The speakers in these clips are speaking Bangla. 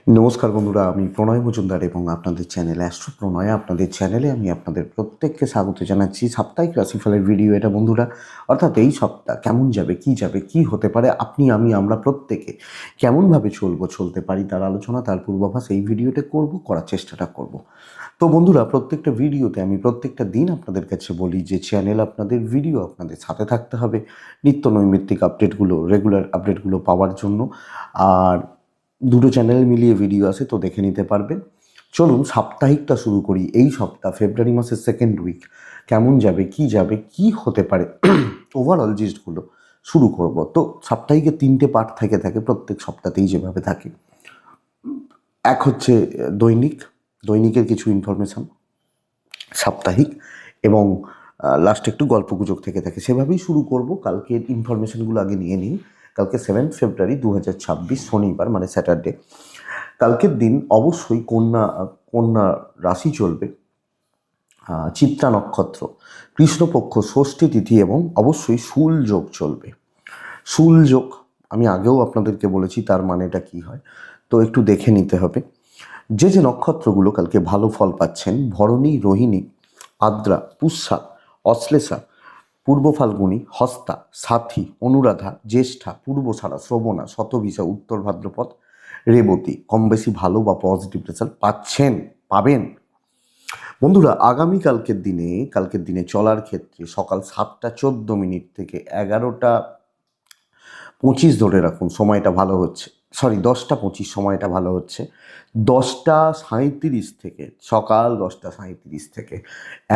নমস্কার বন্ধুরা, আমি প্রণয় মজুমদার এবং আপনাদের চ্যানেল অ্যাস্ট্রো প্রণয় আপনাদের চ্যানেলে আমি আপনাদের প্রত্যেককে স্বাগত জানাচ্ছি। সাপ্তাহিক রাশিফলের ভিডিও এটা বন্ধুরা, অর্থাৎ এই সপ্তাহ কেমন যাবে, কি হতে পারে, আপনি আমি আমরা প্রত্যেকে কেমনভাবে চলতে পারি তার আলোচনা, তার পূর্বাভাস এই ভিডিওতে করার চেষ্টাটা করব। তো বন্ধুরা, প্রত্যেকটা ভিডিওতে আমি প্রত্যেকটা দিন আপনাদের কাছে বলি যে চ্যানেল আপনাদের, ভিডিও আপনাদের সাথে থাকতে হবে নিত্য নৈমিত্তিক আপডেটগুলো, রেগুলার আপডেটগুলো পাওয়ার জন্য। আর দুটো চ্যানেল মিলিয়ে ভিডিও আছে, তো দেখে নিতে পারবেন। চলুন সাপ্তাহিকটা শুরু করি। এই সপ্তাহ ফেব্রুয়ারি মাসের সেকেন্ড উইক কেমন যাবে, কি হতে পারে, ওভারঅল জিনিসগুলো শুরু করব। তো সাপ্তাহিকে 3টে পার্ট থাকে প্রত্যেক সপ্তাহতেই যেভাবে থাকে। এক হচ্ছে দৈনিকের কিছু ইনফরমেশান, সাপ্তাহিক, এবং লাস্টে একটু গল্পগুজব থেকে থাকে, সেভাবেই শুরু করব। কালকের ইনফরমেশানগুলো আগে নিয়ে নিই। কালকে 7 ফেব্রুয়ারি 2026 শনিবার, মানে স্যাটারডে। কালকের দিন অবশ্যই কন্যা রাশি চলবে, চিত্রা নক্ষত্র, কৃষ্ণপক্ষ, ষষ্ঠী তিথি, এবং অবশ্যই শুল যোগ চলবে। শুল যোগ আমি আগেও আপনাদেরকে বলেছি তার মানেটা কি হয়, তো একটু দেখে নিতে হবে। যে নক্ষত্রগুলো কালকে ভালো ফল পাচ্ছেন: ভরণী, রোহিণী, আদ্রা, পুষ্যা, অশ্লেষা, পূর্ব ফাল্গুনী, হস্তা, সাথী, অনুরাধা, জ্যেষ্ঠা, পূর্বষাঢ়া, শ্রবণা, শতভিষা, উত্তর ভাদ্রপদ, রেবতী কম বেশি ভালো বা পজিটিভ রেজাল্ট পাবেন। বন্ধুরা, কালকের দিনে চলার ক্ষেত্রে সকাল 7টা 14 মিনিট থেকে 11টা 25 ধরে রাখুন, সময়টা ভালো হচ্ছে। 10টা 25 সময়টা ভালো হচ্ছে। 10টা 37 থেকে, সকাল 10টা 37 থেকে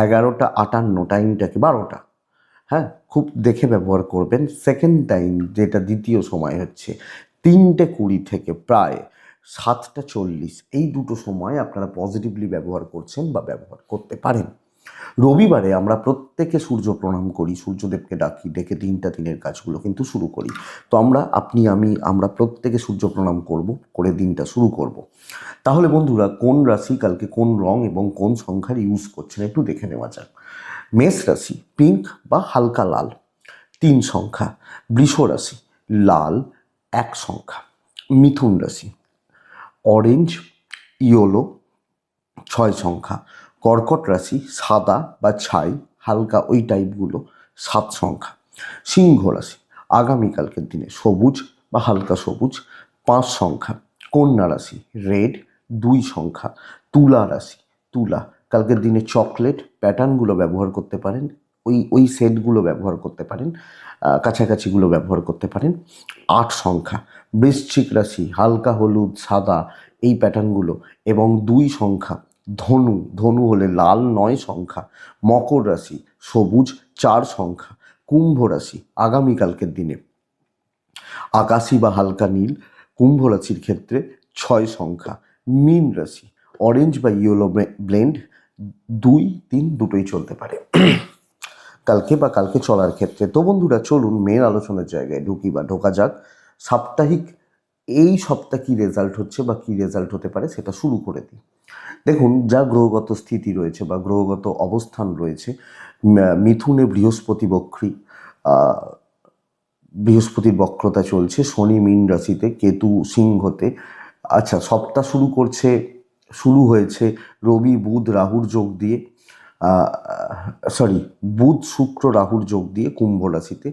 11টা 58 টাইমটাকে 12টা, হ্যাঁ, খুব দেখে ব্যবহার করবেন। সেকেন্ড টাইম, যেটা দ্বিতীয় সময়, হচ্ছে 3টে 20 থেকে প্রায় 7টা 40, এই দুটো সময় আপনারা পজিটিভলি ব্যবহার করছেন বা ব্যবহার করতে পারেন। রবিবারে আমরা প্রত্যেকে সূর্য প্রণাম করি, সূর্যদেবকে ডাকি, ডেকে 3টা 3-এর কাজগুলো কিন্তু শুরু করি। তো আমরা প্রত্যেকে সূর্য প্রণাম করে দিনটা শুরু করব। তাহলে বন্ধুরা, কোন রাশি কালকে কোন রং এবং কোন সংখ্যার ইউজ করছেন একটু দেখে নেওয়া যাক। মেষ রাশি পিঙ্ক বা হালকা লাল 3 সংখ্যা, বৃষ রাশি লাল 1 সংখ্যা, মিথুন রাশি অরেঞ্জ ইয়েলো 6 সংখ্যা, কর্কট রাশি সাদা বা ছাই হালকা ওই টাইপগুলো 7 সংখ্যা, সিংহ রাশি আগামীকালকের দিনে সবুজ বা হালকা সবুজ 5 সংখ্যা, কন্যা রাশি রেড 2 সংখ্যা, তুলা কালকের দিনে চকলেট প্যাটার্নগুলো ব্যবহার করতে পারেন, ওই সেটগুলো ব্যবহার করতে পারেন, কাছাকাছিগুলো ব্যবহার করতে পারেন 8 সংখ্যা, বৃশ্চিক রাশি হালকা হলুদ সাদা এই প্যাটার্নগুলো এবং 2 সংখ্যা, ধনু হলে লাল 9 সংখ্যা, মকর রাশি সবুজ 4 সংখ্যা, কুম্ভ রাশি আগামীকালকের দিনে আকাশি বা হালকা নীল কুম্ভ রাশির ক্ষেত্রে 6 সংখ্যা, মীন রাশি অরেঞ্জ বা ইয়েলো ব্লেন্ড 2 3 দুটোই চলতে পারে কালকে চলার ক্ষেত্রে। তো বন্ধুরা, চলুন মেন আলোচনার জায়গায় ঢোকা যাক। সাপ্তাহিক এই সপ্তাহ কী রেজাল্ট হচ্ছে বা কী রেজাল্ট হতে পারে সেটা শুরু করে দিই। দেখুন, যা গ্রহগত স্থিতি রয়েছে বা গ্রহগত অবস্থান রয়েছে, মিথুনে বৃহস্পতি বক্রী, বৃহস্পতির বক্রতা চলছে, শনি মীন রাশিতে, কেতু সিংহতে। আচ্ছা, সপ্তাহ শুরু হয়েছে রবি বুধ রাহুর যোগ দিয়ে, বুধ শুক্র রাহুর যোগ দিয়ে কুম্ভ রাশিতে।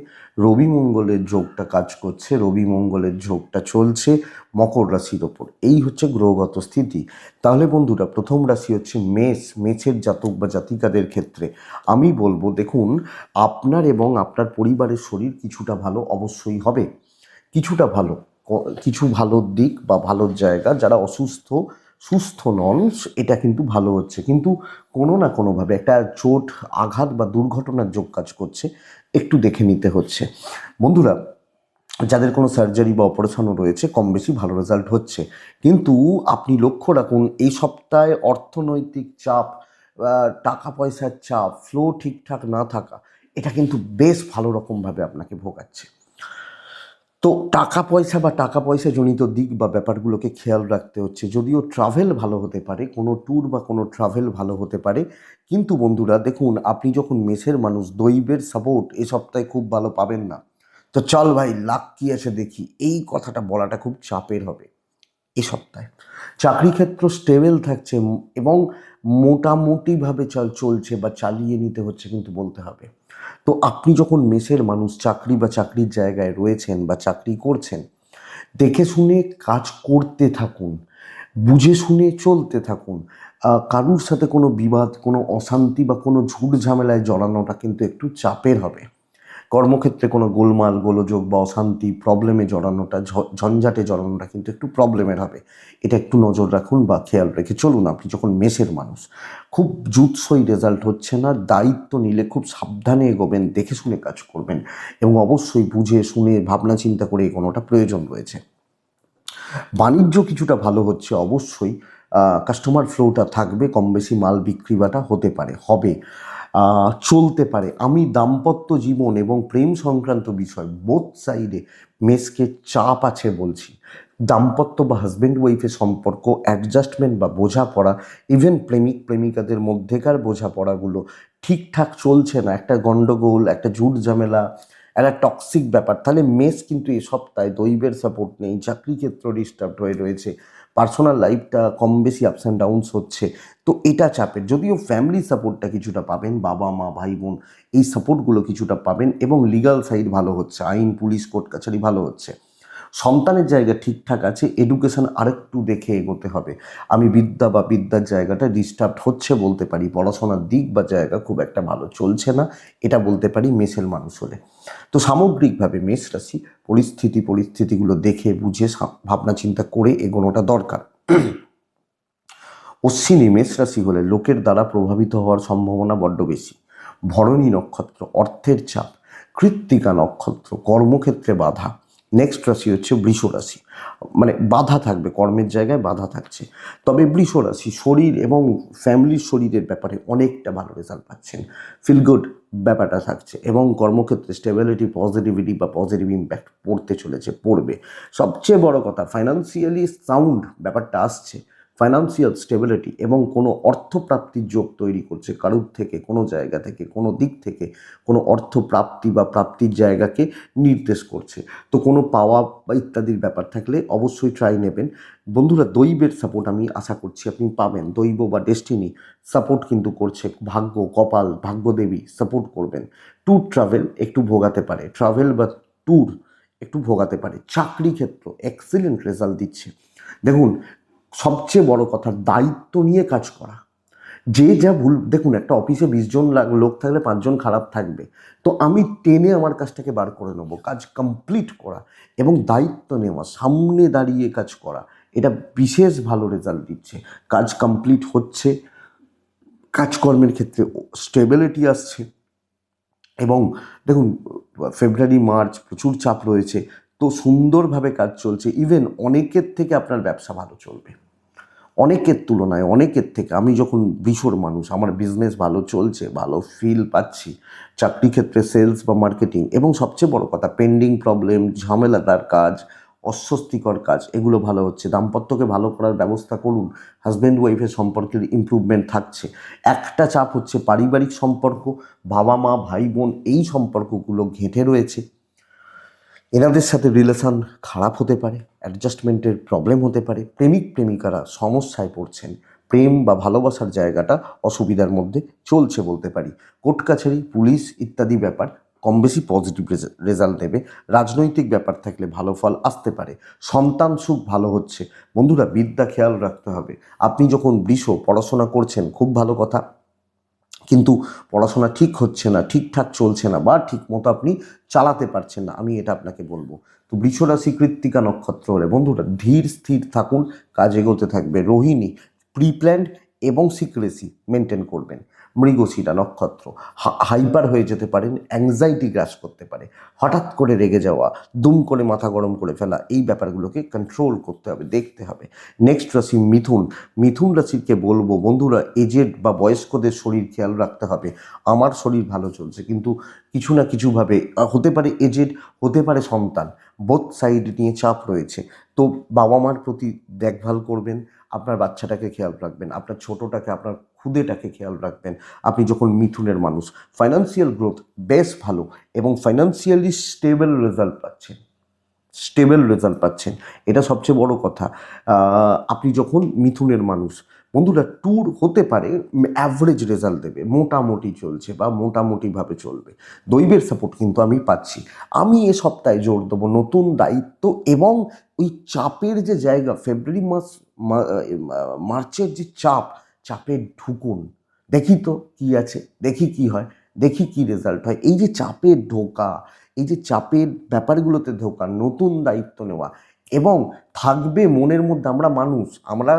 রবি মঙ্গলের যোগটা কাজ করছে, রবি মঙ্গলের যোগটা চলছে মকর রাশির ওপর। এই হচ্ছে গ্রহগত স্থিতি। তাহলে বন্ধুরা, প্রথম রাশি হচ্ছে মেষের জাতক বা জাতিকাদের ক্ষেত্রে আমি বলবো, দেখুন, আপনার এবং আপনার পরিবারের শরীর কিছুটা ভালো অবশ্যই হবে, কিছুটা ভালো, কিছু ভালো দিক বা ভালোর জায়গা। যারা সুস্থ নন, এটা কিন্তু ভালো হচ্ছে, কিন্তু কোনো না কোনোভাবে একটা চোট আঘাত বা দুর্ঘটনার যোগ কাজ করছে, একটু দেখে নিতে হচ্ছে। বন্ধুরা, যাদের কোনো সার্জারি বা অপারেশনও রয়েছে, কম বেশি ভালো রেজাল্ট হচ্ছে, কিন্তু আপনি লক্ষ্য রাখুন এই সপ্তাহে অর্থনৈতিক চাপ, টাকা পয়সার চাপ, ফ্লো ঠিকঠাক না থাকা, এটা কিন্তু বেশ ভালো রকমভাবে আপনাকে ভোগাচ্ছে। তো টাকা পয়সা জনিত দিক বা ব্যাপারগুলোকে খেয়াল রাখতে হচ্ছে। যদিও ট্রাভেল ভালো হতে পারে, কোনো ট্যুর বা কোনো ট্রাভেল ভালো হতে পারে, কিন্তু বন্ধুরা দেখুন, আপনি যখন মেষের মানুষ, দৈবের সাপোর্ট এ সপ্তাহে খুব ভালো পাবেন না। তো চল ভাই, লাক কি আছে দেখি, এই কথাটা বলাটা খুব চাপের হবে। এ সপ্তাহে চাকরি ক্ষেত্র স্টেবল থাকছে এবং মোটামুটিভাবে চলছে বা চালিয়ে নিতে হচ্ছে কিন্তু বলতে হবে। তো আপনি যখন মেসের মানুষ চাকরি বা চাকরির জায়গায় রয়েছেন বা চাকরি করছেন, দেখে শুনে কাজ করতে থাকুন, বুঝে শুনে চলতে থাকুন। কারুর সাথে কোনো বিবাদ, কোনো অশান্তি বা কোনো ঝুট ঝামেলায় জড়ানোটা কিন্তু একটু চাপের হবে। কর্মক্ষেত্রে কোনো গোলমাল গোলযোগ বা অশান্তি প্রবলেমে জড়ানোটা ঝঞ্ঝাটে জড়ানোটা কিন্তু একটু প্রবলেমের হবে। এটা একটু নজর রাখুন বা খেয়াল রেখে চলুন। আপনি যখন মেসের মানুষ, খুব জুৎসই রেজাল্ট হচ্ছে না, দায়িত্ব নিলে খুব সাবধানে এগোবেন, দেখে শুনে কাজ করবেন এবং অবশ্যই বুঝে শুনে ভাবনা চিন্তা করে এগোনোটা প্রয়োজন রয়েছে। বাণিজ্য কিছুটা ভালো হচ্ছে অবশ্যই, কাস্টমার ফ্লোটা থাকবে, কম বেশি মাল বিক্রি বাটা হতে পারে, হবে, চলতে পারে। আমি দাম্পত্য জীবন এবং প্রেম সংক্রান্ত বিষয় বোথ সাইডে মেসকে চাপ আছে বলছি। দাম্পত্য বা হাজব্যান্ড ওয়াইফের সম্পর্ক, অ্যাডজাস্টমেন্ট বা বোঝাপড়া, ইভেন প্রেমিক প্রেমিকাদের মধ্যেকার বোঝাপড়াগুলো ঠিকঠাক চলছে না, একটা গণ্ডগোল, একটা ঝুট ঝামেলা, একটা টক্সিক ব্যাপার, তাহলে মেস কিন্তু এ সপ্তাহে দৈবের সাপোর্ট নেই, চাকরি ক্ষেত্র ডিস্টার্ব হয়ে রয়েছে, পার্সোনাল লাইফটা কম বেশি আপস অ্যান্ড ডাউনস হচ্ছে। তো এটা চাপের, যদিও ফ্যামিলি সাপোর্টটা কিছুটা পাবেন, বাবা মা ভাই বোন এই সাপোর্টগুলো কিছুটা পাবেন এবং লিগাল সাইড ভালো হচ্ছে, আইন পুলিশ কোর্ট কাছারি ভালো হচ্ছে। সন্তানের জায়গা ঠিকঠাক আছে, এডুকেশন আরেকটু দেখে এগোতে হবে। আমি বিদ্যা বা বিদ্যার জায়গাটা ডিস্টার্ব হচ্ছে বলতে পারি, পড়াশোনার দিক বা জায়গা খুব একটা ভালো চলছে না, এটা বলতে পারি মেসের মানুষ হলে। তো সামগ্রিকভাবে মেষ রাশি পরিস্থিতিগুলো দেখে বুঝে ভাবনা চিন্তা করে এগোনোটা দরকার। অশ্বিনী মেষ রাশি হলে লোকের দ্বারা প্রভাবিত হওয়ার সম্ভাবনা বড্ড বেশি। ভরণী নক্ষত্র অর্থের চাপ। কৃত্তিকা নক্ষত্র কর্মক্ষেত্রে বাধা। নেক্সট রাশি হচ্ছে বৃষ রাশি, মানে বাধা থাকবে, কর্মের জায়গায় বাধা থাকছে। তবে বৃষ রাশি শরীর এবং ফ্যামিলির শরীরের ব্যাপারে অনেকটা ভালো রেজাল্ট পাচ্ছেন, ফিল গুড ব্যাপারটা থাকছে এবং কর্মক্ষেত্রে স্টেবিলিটি পজিটিভিটি বা পজিটিভ ইম্প্যাক্ট পড়তে চলেছে, পড়বে। সবচেয়ে বড় কথা, ফাইন্যান্সিয়ালি সাউন্ড ব্যাপারটা আসছে, ফাইন্যান্সিয়াল স্টেবিলিটি এবং কোনো অর্থপ্রাপ্তির যোগ তৈরি করছে, কারুর থেকে কোনো জায়গা থেকে কোনো দিক থেকে কোনো অর্থপ্রাপ্তি বা প্রাপ্তির জায়গাকে নির্দেশ করছে। তো কোনো পাওয়া বা ইত্যাদির ব্যাপার থাকলে অবশ্যই ট্রাই নেবেন। বন্ধুরা, দৈবের সাপোর্ট আমি আশা করছি আপনি পাবেন, দৈব বা ডেস্টিনি সাপোর্ট কিন্তু করছে, ভাগ্য কপাল ভাগ্যদেবী সাপোর্ট করবেন। ট্যুর ট্রাভেল একটু ভোগাতে পারে, ট্রাভেল বা ট্যুর একটু ভোগাতে পারে। চাকরি ক্ষেত্র এক্সিলেন্ট রেজাল্ট দিচ্ছে। দেখুন, সবচেয়ে বড় কথা দায়িত্ব নিয়ে কাজ করা। যে যা ভুল, দেখুন একটা অফিসে 20 জন লোক থাকলে 5 জন খারাপ থাকবে, তো আমি টেনে আমার কাজটাকে বার করে নেবো, কাজ কমপ্লিট করা এবং দায়িত্ব নেওয়া, সামনে দাঁড়িয়ে কাজ করা, এটা বিশেষ ভালো রেজাল্ট দিচ্ছে। কাজ কমপ্লিট হচ্ছে, কাজকর্মের ক্ষেত্রে স্টেবিলিটি আসছে এবং দেখুন ফেব্রুয়ারি মার্চ প্রচুর চাপ রয়েছে, তো সুন্দরভাবে কাজ চলছে। ইভেন অনেকের থেকে আপনার ব্যবসা ভালো চলবে, অনেকের তুলনায়, অনেকের থেকে। আমি যখন বিশোর মানুষ, আমার বিজনেস ভালো চলছে, ভালো ফিল পাচ্ছি, চাকরি ক্ষেত্রে সেলস বা মার্কেটিং এবং সবচেয়ে বড় কথা পেন্ডিং প্রবলেম, ঝামেলাদার কাজ, অস্বস্তিকর কাজ, এগুলো ভালো হচ্ছে। দাম্পত্যকে ভালো করার ব্যবস্থা করুন, হাজব্যান্ড ওয়াইফের সম্পর্কের ইমপ্রুভমেন্ট থাকছে। একটা চাপ হচ্ছে পারিবারিক সম্পর্ক, বাবা মা ভাই বোন এই সম্পর্কগুলো ঘেঁটে রয়েছে, এনাদের সাথে রিলেশন খারাপ হতে পারে, অ্যাডজাস্টমেন্টের প্রবলেম হতে পারে, প্রেমিক প্রেমিকারা সমস্যায় পড়ছেন, প্রেম বা ভালোবাসার জায়গাটা অসুবিধার মধ্যে চলছে বলতে পারি। কোর্ট কাছারি পুলিশ ইত্যাদি ব্যাপার কম বেশি পজিটিভ রেজাল্ট দেবে। রাজনৈতিক ব্যাপার থাকলে ভালো ফল আসতে পারে। সন্তান সুখ ভালো হচ্ছে। বন্ধুরা, বিদ্যা খেয়াল রাখতে হবে। আপনি যখন বৃষ পড়াশোনা করছেন খুব ভালো কথা, কিন্তু পড়াশোনা ঠিক হচ্ছে না, ঠিকঠাক চলছে না বা ঠিক মতো আপনি চালাতে পারছেন না, আমি এটা আপনাকে বলবো। তো বৃষরাশি কৃত্তিকা নক্ষত্র হলে বন্ধুরা ধীর স্থির থাকুন, কাজ এগোতে থাকবে। রোহিণী প্রি প্ল্যান্ড এবং সিক্রেসি মেনটেন করবেন। মৃগশিরা নক্ষত্র হাইপার হয়ে যেতে পারেন, অ্যাংজাইটি গ্রাস করতে পারে, হঠাৎ করে রেগে যাওয়া, দুম করে মাথা গরম করে ফেলা, এই ব্যাপারগুলোকে কন্ট্রোল করতে হবে, দেখতে হবে। নেক্সট রাশি মিথুন। মিথুন রাশিকে বলবো বন্ধুরা, এজেড বা বয়স্কদের শরীর খেয়াল রাখতে হবে। আমার শরীর ভালো চলছে, কিন্তু কিছু না কিছুভাবে হতে পারে এজেড, হতে পারে সন্তান, বোথ সাইড নিয়ে চাপ রয়েছে। তো বাবা মার প্রতি দেখভাল করবেন, আপনার বাচ্চাটাকে খেয়াল রাখবেন, আপনার ছোটোটাকে, আপনার ক্ষুদেটাকে খেয়াল রাখবেন। আপনি যখন মিথুনের মানুষ, ফাইন্যান্সিয়াল গ্রোথ বেশ ভালো এবং ফাইন্যান্সিয়ালি স্টেবল রেজাল্ট পাচ্ছেন। স্টেবল রেজাল্ট পাচ্ছেন, এটা সবচেয়ে বড় কথা। আপনি যখন মিথুনের মানুষ, বন্ধুরা ট্যুর হতে পারে অ্যাভারেজ রেজাল্ট দেবে, মোটামুটি চলছে বা মোটামুটিভাবে চলবে, দৈবের সাপোর্ট কিন্তু আমি পাচ্ছি। আমি এ সপ্তাহে জোর দেবো নতুন দায়িত্ব এবং ওই চাপের যে জায়গা, ফেব্রুয়ারি মাস মার্চের যে চাপে ঢুকুন, দেখি তো কি আছে, দেখি কি হয়, দেখি কি রেজাল্ট হয়। এই যে চাপের ঢোকা, এই যে চাপের ব্যাপারগুলোতে ঢোকা, নতুন দায়িত্ব নেওয়া, এবং থাকবে মনের মধ্যে, আমরা মানুষ, আমরা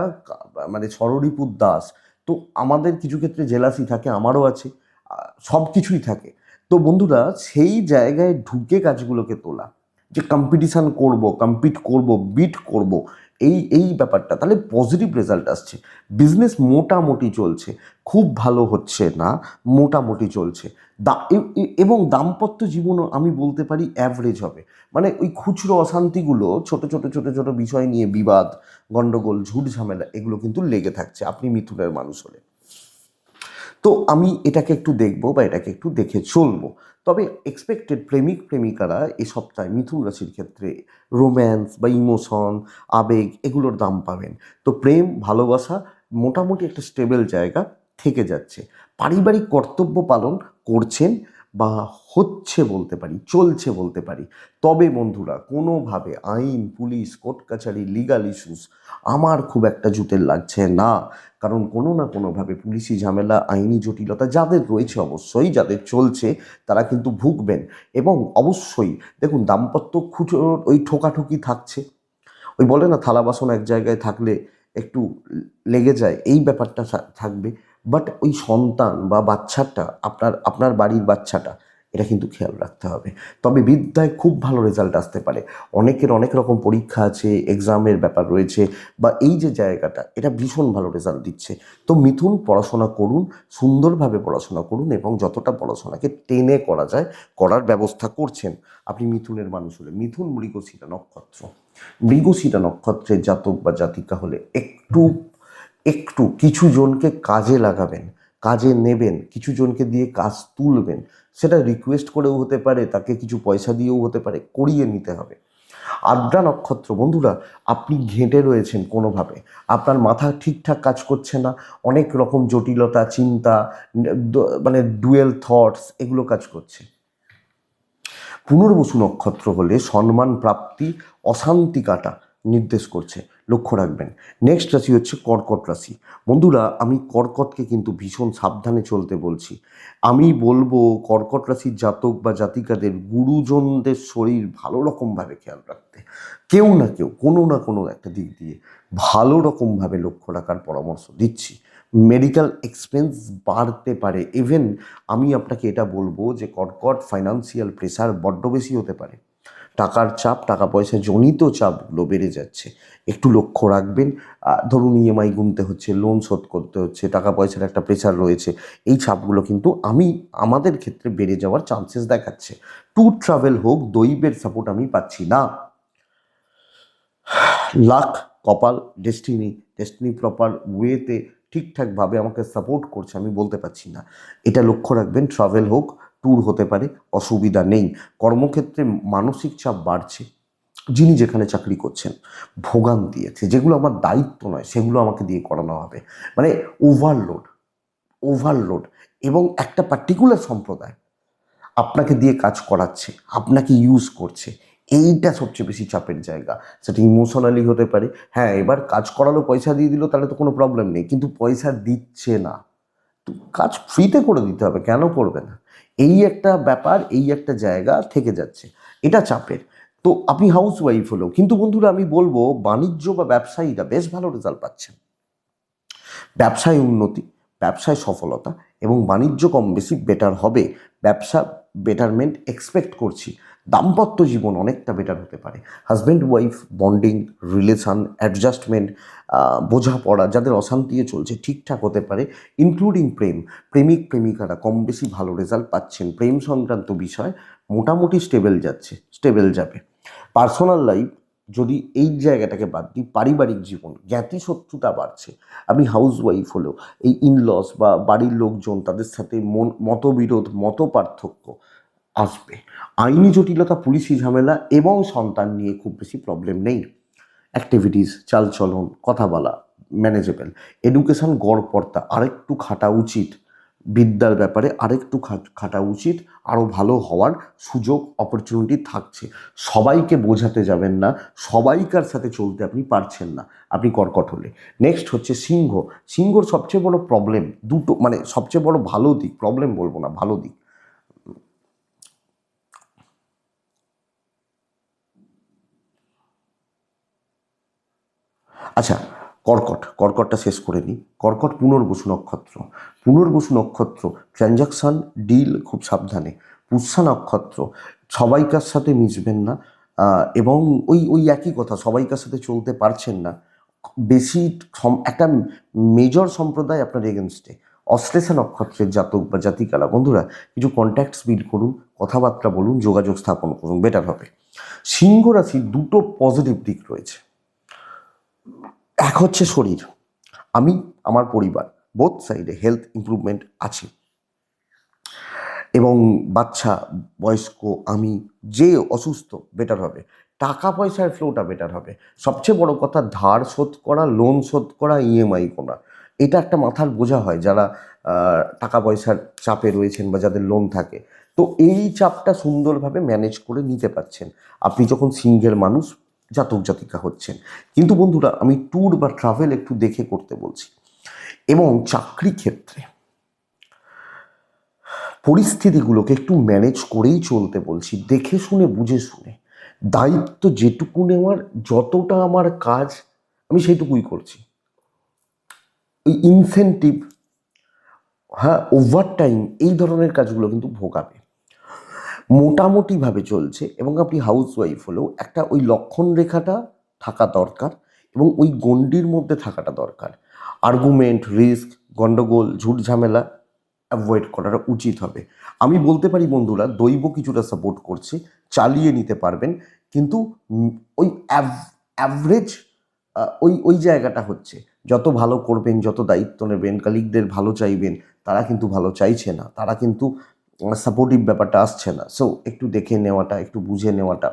মানে ষড়রিপুর দাস, তো আমাদের কিছু ক্ষেত্রে জেলাসি থাকে, আমারও আছে, সব কিছুই থাকে। তো বন্ধুরা সেই জায়গায় ঢুকে কাজগুলোকে তোলা, যে কম্পিটিশান করব, কম্পিট করব, বিট করব, এই ব্যাপারটা, তাহলে পজিটিভ রেজাল্ট আসছে। বিজনেস মোটামুটি চলছে, খুব ভালো হচ্ছে না, মোটামুটি চলছে। এবং দাম্পত্য জীবনও আমি বলতে পারি অ্যাভারেজ হবে। মানে ওই খুচরো অশান্তিগুলো, ছোট ছোট ছোট ছোট বিষয় নিয়ে বিবাদ, গণ্ডগোল, ঝুট ঝামেলা, এগুলো কিন্তু লেগে থাকছে আপনি মিথুনের মানুষ হলে। তো আমি এটাকে একটু দেখবো বা এটাকে একটু দেখে চলবো। তবে এক্সপেক্টেড প্রেমিক প্রেমিকারা এ সপ্তাহে মিথুন রাশির ক্ষেত্রে রোম্যান্স বা ইমোশন, আবেগ, এগুলোর দাম পাবেন। তো প্রেম ভালোবাসা মোটামুটি একটা স্টেবল জায়গা থেকে যাচ্ছে। পারিবারিক কর্তব্য পালন করছেন বা হচ্ছে বলতে পারি, চলছে বলতে পারি। তবে বন্ধুরা কোনোভাবে আইন, পুলিশ, কোর্ট কাছারি, লিগাল ইস্যুস আমার খুব একটা জুতের লাগছে না। কারণ কোনো না কোনোভাবে পুলিশি ঝামেলা, আইনি জটিলতা যাদের রয়েছে, অবশ্যই যাদের চলছে, তারা কিন্তু ভুগবেন। এবং অবশ্যই দেখুন, দাম্পত্য খুচরো ওই ঠোকাঠুকি থাকছে, ওই বলে না থালা বাসন এক জায়গায় থাকলে একটু লেগে যায়, এই ব্যাপারটা থাকবে। বাট ওই সন্তান বা বাচ্চাটা, আপনার বাড়ির বাচ্চাটা, এটা কিন্তু খেয়াল রাখতে হবে। তবে বিদ্যায় খুব ভালো রেজাল্ট আসতে পারে। অনেকের অনেক রকম পরীক্ষা আছে, এক্সামের ব্যাপার রয়েছে, বা এই যে জায়গাটা, এটা ভীষণ ভালো রেজাল্ট দিচ্ছে। তো মিথুন পড়াশোনা করুন, সুন্দরভাবে পড়াশোনা করুন, এবং যতটা পড়াশোনাকে টেনে করা যায় করার ব্যবস্থা করছেন আপনি মিথুনের মানুষ হলে। মিথুন মৃগশিরা নক্ষত্র, মৃগশিরা নক্ষত্রের জাতক বা জাতিকা হলে একটু একটু কিছু জনকে কাজে লাগাবেন, কাজে নেবেন, কিছু জনকে দিয়ে কাজ তুলবেন। সেটা রিকোয়েস্ট করেও হতে পারে, তাকে কিছু পয়সা দিয়েও হতে পারে, করিয়ে নিতে হবে। আদ্রা নক্ষত্র, বন্ধুরা আপনি ঘেঁটে রয়েছেন কোনোভাবে, আপনার মাথা ঠিকঠাক কাজ করছে না, অনেক রকম জটিলতা, চিন্তা, মানে ডুয়েল থটস, এগুলো কাজ করছে। পুনর্বসু নক্ষত্র হলে সম্মান প্রাপ্তি, অশান্তি কাটা নির্দেশ করছে, লক্ষ্য রাখবেন। নেক্সট রাশি হচ্ছে কর্কট রাশি। বন্ধুরা আমি কর্কটকে কিন্তু ভীষণ সাবধানে চলতে বলছি। আমি বলবো কর্কট রাশির জাতক বা জাতিকাদের গুরুজনদের শরীর ভালো রকমভাবে খেয়াল রাখতে, কেউ না কেউ কোনো না কোনো একটা দিক দিয়ে ভালো রকমভাবে লক্ষ্য রাখার পরামর্শ দিচ্ছি। মেডিকেল এক্সপেন্স বাড়তে পারে। ইভেন আমি আপনাকে এটা বলবো যে কর্কট ফাইন্যান্সিয়াল প্রেশার বড্ড বেশি হতে পারে, টাকার চাপ, টাকা পয়সা জনিত চাপগুলো বেড়ে যাচ্ছে, একটু লক্ষ্য রাখবেন। ধরুন ইএমআই গুনতে হচ্ছে, লোন শোধ করতে হচ্ছে, টাকা পয়সার একটা প্রেশার রয়েছে, এই চাপগুলো কিন্তু আমাদের ক্ষেত্রে বেড়ে যাওয়ার চান্সেস দেখাচ্ছে। ট্যুর ট্রাভেল হোক, দৈবের সাপোর্ট আমি পাচ্ছি না। লাক, কপাল, ডেস্টিনি প্রপার ওয়েতে ঠিকঠাকভাবে আমাকে সাপোর্ট করছে আমি বলতে পারছি না, এটা লক্ষ্য রাখবেন। ট্রাভেল হোক, ট্যুর হতে পারে, অসুবিধা নেই। কর্মক্ষেত্রে মানসিক চাপ বাড়ছে, যিনি যেখানে চাকরি করছেন ভোগান্তি আছে, যেগুলো আমার দায়িত্ব নয় সেগুলো আমাকে দিয়ে করানো হবে, মানে ওভারলোড, ওভারলোড। এবং একটা পার্টিকুলার সম্প্রদায় আপনাকে দিয়ে কাজ করাচ্ছে, আপনাকে ইউজ করছে, এইটা সবচেয়ে বেশি চাপের জায়গা। সেটা ইমোশনালি হতে পারে। হ্যাঁ, এবার কাজ করালো, পয়সা দিয়ে দিল, তাহলে তো কোনো প্রবলেম নেই, কিন্তু পয়সা দিচ্ছে না, তো কাজ ফ্রিতে করে দিতে হবে, কেন করবে না? এই একটা ব্যাপার, এই একটা জায়গা থেকে যাচ্ছে, এটা চাপের। তো আপনি হাউস ওয়াইফ হলেও কিন্তু বন্ধুরা আমি বলবো বাণিজ্য বা ব্যবসায়ীরা বেশ ভালো রেজাল্ট পাচ্ছেন। ব্যবসায় উন্নতি, ব্যবসায় সফলতা, এবং বাণিজ্য কম বেশি বেটার হবে। ব্যবসা বেটারমেন্ট এক্সপেক্ট করছি। দাম্পত্য জীবন অনেকটা বেটার হতে পারে। Husband wife bonding, relation, adjustment, বোঝাপড়া যাদের অশান্তিও চলছে ঠিকঠাক হতে পারে, ইনক্লুডিং প্রেম। প্রেমিক প্রেমিকারা কম বেশি ভালো রেজাল্ট পাচ্ছেন। প্রেম সংক্রান্ত বিষয় মোটামুটি স্টেবল যাবে। পার্সোনাল লাইফ যদি এই জায়গাটাকে বাদ দিই, পারিবারিক জীবন জ্ঞাতি শত্রুতা বাড়ছে। আপনি হাউস ওয়াইফ হলেও এই ইনলস বা বাড়ির লোকজন, তাদের সাথে মতবিরোধ, মত পার্থক্য, আসবে। আইনি জটিলতা, পুলিশি ঝামেলা এবং সন্তান নিয়ে খুব বেশি প্রবলেম নেই। অ্যাক্টিভিটিস, চালচলন, কথা বলা ম্যানেজেবল। এডুকেশন গড়পড়তা আরেকটু খাটা উচিত, বিদ্যার ব্যাপারে আরেকটু খাটা উচিত, আরও ভালো হওয়ার সুযোগ অপরচুনিটি থাকছে। সবাইকে বোঝাতে যাবেন না, সবাইকার সাথে চলতে আপনি পারছেন না, আপনি কর্কট হলে। নেক্সট হচ্ছে সিংহ। সিংহর সবচেয়ে বড় প্রবলেম দুটো, মানে সবচেয়ে বড় ভালো দিক, প্রবলেম বলবো না, ভালো দিক। আচ্ছা, কর্কটটা শেষ করে নিই। কর্কট পুনর্বসু নক্ষত্র। পুনর্বসু নক্ষত্র ট্রানজাকশান, ডিল খুব সাবধানে। পুষ্যা নক্ষত্র সবাইকার সাথে মিশবেন না, এবং ওই ওই একই কথা, সবাইকার সাথে চলতে পারছেন না, বেশি একটা মেজর সম্প্রদায় আপনার এগেনস্টে। অশ্লেষা নক্ষত্রের জাতক বা জাতিকারা বন্ধুরা কিছু কন্ট্যাক্টস বিল্ড করুন, কথাবার্তা বলুন, যোগাযোগ স্থাপন করুন, বেটার হবে। সিংহ রাশির দুটো পজিটিভ দিক রয়েছে। এক হচ্ছে শরীর, আমি, আমার পরিবার, বোথ সাইডে হেলথ ইমপ্রুভমেন্ট আছে, এবং বাচ্চা, বয়স্ক, আমি, যে অসুস্থ বেটার হবে। টাকা পয়সার ফ্লোটা বেটার হবে। সবচেয়ে বড় কথা, ধার শোধ করা, লোন শোধ করা, ইএমআই করা, এটা একটা মাথার বোঝা হয় যারা টাকা পয়সার চাপে রয়েছেন বা যাদের লোন থাকে। তো এই চাপটা সুন্দরভাবে ম্যানেজ করে নিতে পারছেন আপনি যখন সিংহের মানুষ, জাতক জাতিকা হচ্ছেন। কিন্তু বন্ধুরা, আমি ট্যুর বা ট্রাভেল একটু দেখে করতে বলছি। এবং চাকরি ক্ষেত্রে পরিস্থিতিগুলোকে একটু ম্যানেজ করেই চলতে বলছি, দেখে শুনে বুঝে শুনে। দায়িত্ব যেটুকু নেওয়ার, যতটা আমার কাজ আমি সেইটুকুই করছি। ওই ইনসেনটিভ, হ্যাঁ, ওভারটাইম, এই ধরনের কাজগুলো কিন্তু ভোগাবে। মোটামুটিভাবে চলছে, এবং আপনি হাউস ওয়াইফ হলেও একটা ওই লক্ষণ রেখাটা থাকা দরকার, এবং ওই গণ্ডির মধ্যে থাকাটা দরকার। আর্গুমেন্ট, রিস্ক, গণ্ডগোল, ঝুট ঝামেলা অ্যাভয়েড করাটা উচিত হবে। আমি বলতে পারি বন্ধুরা, দৈব কিছুটা সাপোর্ট করছে, চালিয়ে নিতে পারবেন। কিন্তু ওই অ্যাভারেজ ওই ওই জায়গাটা হচ্ছে, যত ভালো করবেন, যত দায়িত্ব নেবেন, কালিগদের ভালো চাইবেন, তারা কিন্তু ভালো চাইছে না, তারা কিন্তু সাপোর্টিভ ব্যাপারটা আসছে না। সো একটু দেখে নেওয়াটা, একটু বুঝে নেওয়াটা,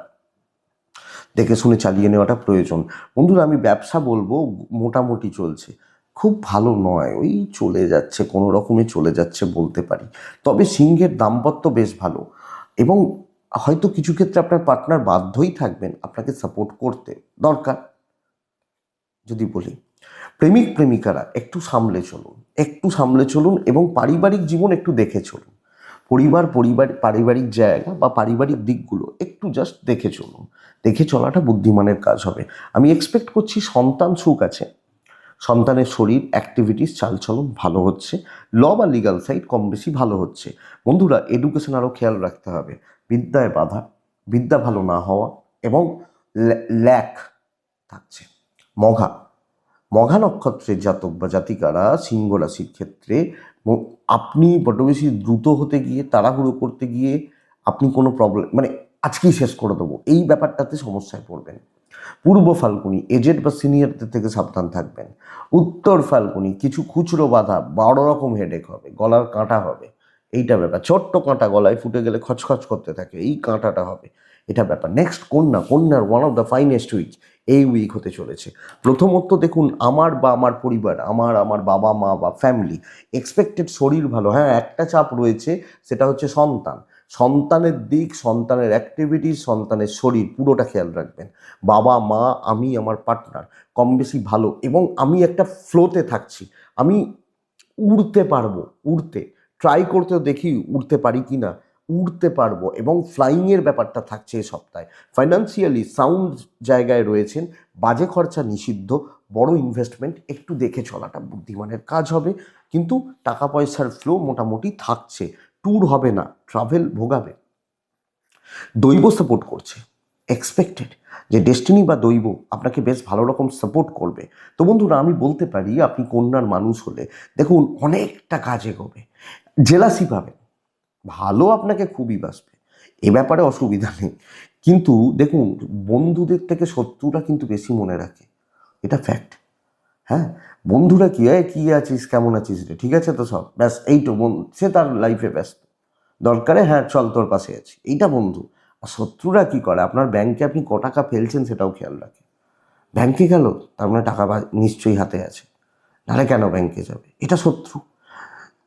দেখে শুনে চালিয়ে নেওয়াটা প্রয়োজন। বন্ধুরা, আমি ব্যবসা বলবো মোটামুটি চলছে, খুব ভালো নয়, ওই চলে যাচ্ছে, কোনো রকমে চলে যাচ্ছে বলতে পারি। তবে সিংহের দাম্পত্য বেশ ভালো, এবং হয়তো কিছু ক্ষেত্রে আপনার পার্টনার বাধ্যই থাকবেন আপনাকে সাপোর্ট করতে, দরকার যদি বলি। প্রেমিক প্রেমিকারা একটু সামলে চলুন, একটু সামলে চলুন, এবং পারিবারিক জীবন একটু দেখে চলুন। পারিবারিক জায়গা বা পারিবারিক দিকগুলো একটু জাস্ট দেখে চলুন। দেখে চলাটা বুদ্ধিমানের কাজ হবে। আমি এক্সপেক্ট করছি সন্তান সুখ আছে, সন্তানের শরীর, অ্যাক্টিভিটিস, চালচলন ভালো হচ্ছে, ল বা লিগাল সাইড কম বেশি ভালো হচ্ছে। বন্ধুরা, এডুকেশন আরও খেয়াল রাখতে হবে। বিদ্যায় বাধা, বিদ্যা ভালো না হওয়া, এবং ল্যাক থাকছে। মঘা, মঘা নক্ষত্রের জাতক বা জাতিকারা সিংহ রাশির ক্ষেত্রে আপনি বড্ড বেশি দ্রুত হতে গিয়ে, তাড়াহুড়ো করতে গিয়ে আপনি কোনো প্রবলেম, মানে আজকেই শেষ করে দেবো, এই ব্যাপারটাতে সমস্যায় পড়বেন। পূর্ব ফাল্গুনি, এজেড বা সিনিয়রদের থেকে সাবধান থাকবেন। উত্তর ফাল্গুনি, কিছু খুচরো বাধা, বড় রকম হেডেক হবে, গলার কাঁটা হবে, এইটা ব্যাপার। ছোট্ট কাঁটা গলায় ফুটে গেলে খচখচ করতে থাকে, এই কাঁটাটা হবে, এটা ব্যাপার। নেক্সট কন্যা, কন্যার one of the finest week এই উইক হতে চলেছে। প্রথমত দেখুন, আমার বা আমার পরিবার, আমার বাবা মা বা ফ্যামিলি, এক্সপেক্টেড শরীর ভালো। হ্যাঁ, একটা চাপ রয়েছে, সেটা হচ্ছে সন্তান, সন্তানের দিক, সন্তানের অ্যাক্টিভিটি, সন্তানের শরীর, পুরোটা খেয়াল রাখবেন। বাবা মা, আমি, আমার পার্টনার কম বেশি ভালো, এবং আমি একটা ফ্লোতে থাকছি, আমি উড়তে পারবো, উড়তে ট্রাই করতেও দেখি উড়তে পারি কি না, উড়তে পারবো, এবং ফ্লাইংয়ের ব্যাপারটা থাকছে এই সপ্তাহে। ফাইন্যান্সিয়ালি সাউন্ড জায়গায় রয়েছেন, বাজে খরচা নিষিদ্ধ, বড় ইনভেস্টমেন্ট একটু দেখে চলাটা বুদ্ধিমানের কাজ হবে। কিন্তু টাকা পয়সার ফ্লো মোটামুটি থাকছে, ট্যুর হবে না, ট্রাভেল ভোগাবে। দৈব সাপোর্ট করছে, এক্সপেক্টেড যে ডেস্টিনি বা দৈব আপনাকে বেশ ভালো রকম সাপোর্ট করবে। তো বন্ধুরা, আমি বলতে পারি আপনি কন্যার মানুষ হলে দেখুন অনেকটা কাজ এগোবে, জেলাসি পাবেন, ভালো আপনাকে খুবই বাসবে, এ ব্যাপারে অসুবিধা নেই। কিন্তু দেখুন, বন্ধুদের থেকে শত্রুরা কিন্তু বেশি মনে রাখে, এটা ফ্যাক্ট। হ্যাঁ, বন্ধুরা কি হয়, কী আছিস, কেমন আছিস রে, ঠিক আছে তো, সব ব্যাস, এই তো সে তার লাইফে ব্যস্ত। দরকারে হ্যাঁ চল তোর পাশে আছি, এইটা বন্ধু। আর শত্রুরা কি করে, আপনার ব্যাংকে আপনি ক টাকা ফেলছেন সেটাও খেয়াল রাখে। ব্যাংকে গেল তার মানে টাকা নিশ্চয়ই হাতে আছে, নাহলে কেন ব্যাংকে যাবে, এটা শত্রু।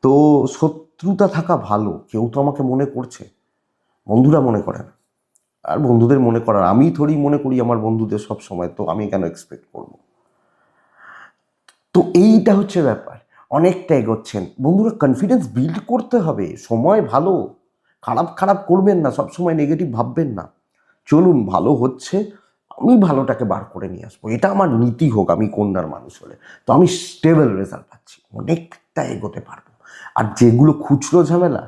তো শত্রুতা থাকা ভালো, কেউ তো আমাকে মনে করছে, বন্ধুরা মনে করে না। আর বন্ধুদের মনে করার, আমি থোড়ি মনে করি আমার বন্ধুদের সব সময়, তো আমি কেন এক্সপেক্ট করব। তো এইটা হচ্ছে ব্যাপার। অনেকটা এগোচ্ছেন বন্ধুরা, কনফিডেন্স বিল্ড করতে হবে, সময় ভালো, খারাপ খারাপ করবেন না, সবসময় নেগেটিভ ভাববেন না। চলুন ভালো হচ্ছে, আমি ভালোটাকে বার করে নিয়ে আসবো, এটা আমার নীতি হোক, আমি কন্যার মানুষ হলে তো আমি স্টেবল রেজাল্ট পাচ্ছি, অনেকটা এগোতে পারবো। আর যেগুলো খুচরো ঝামেলা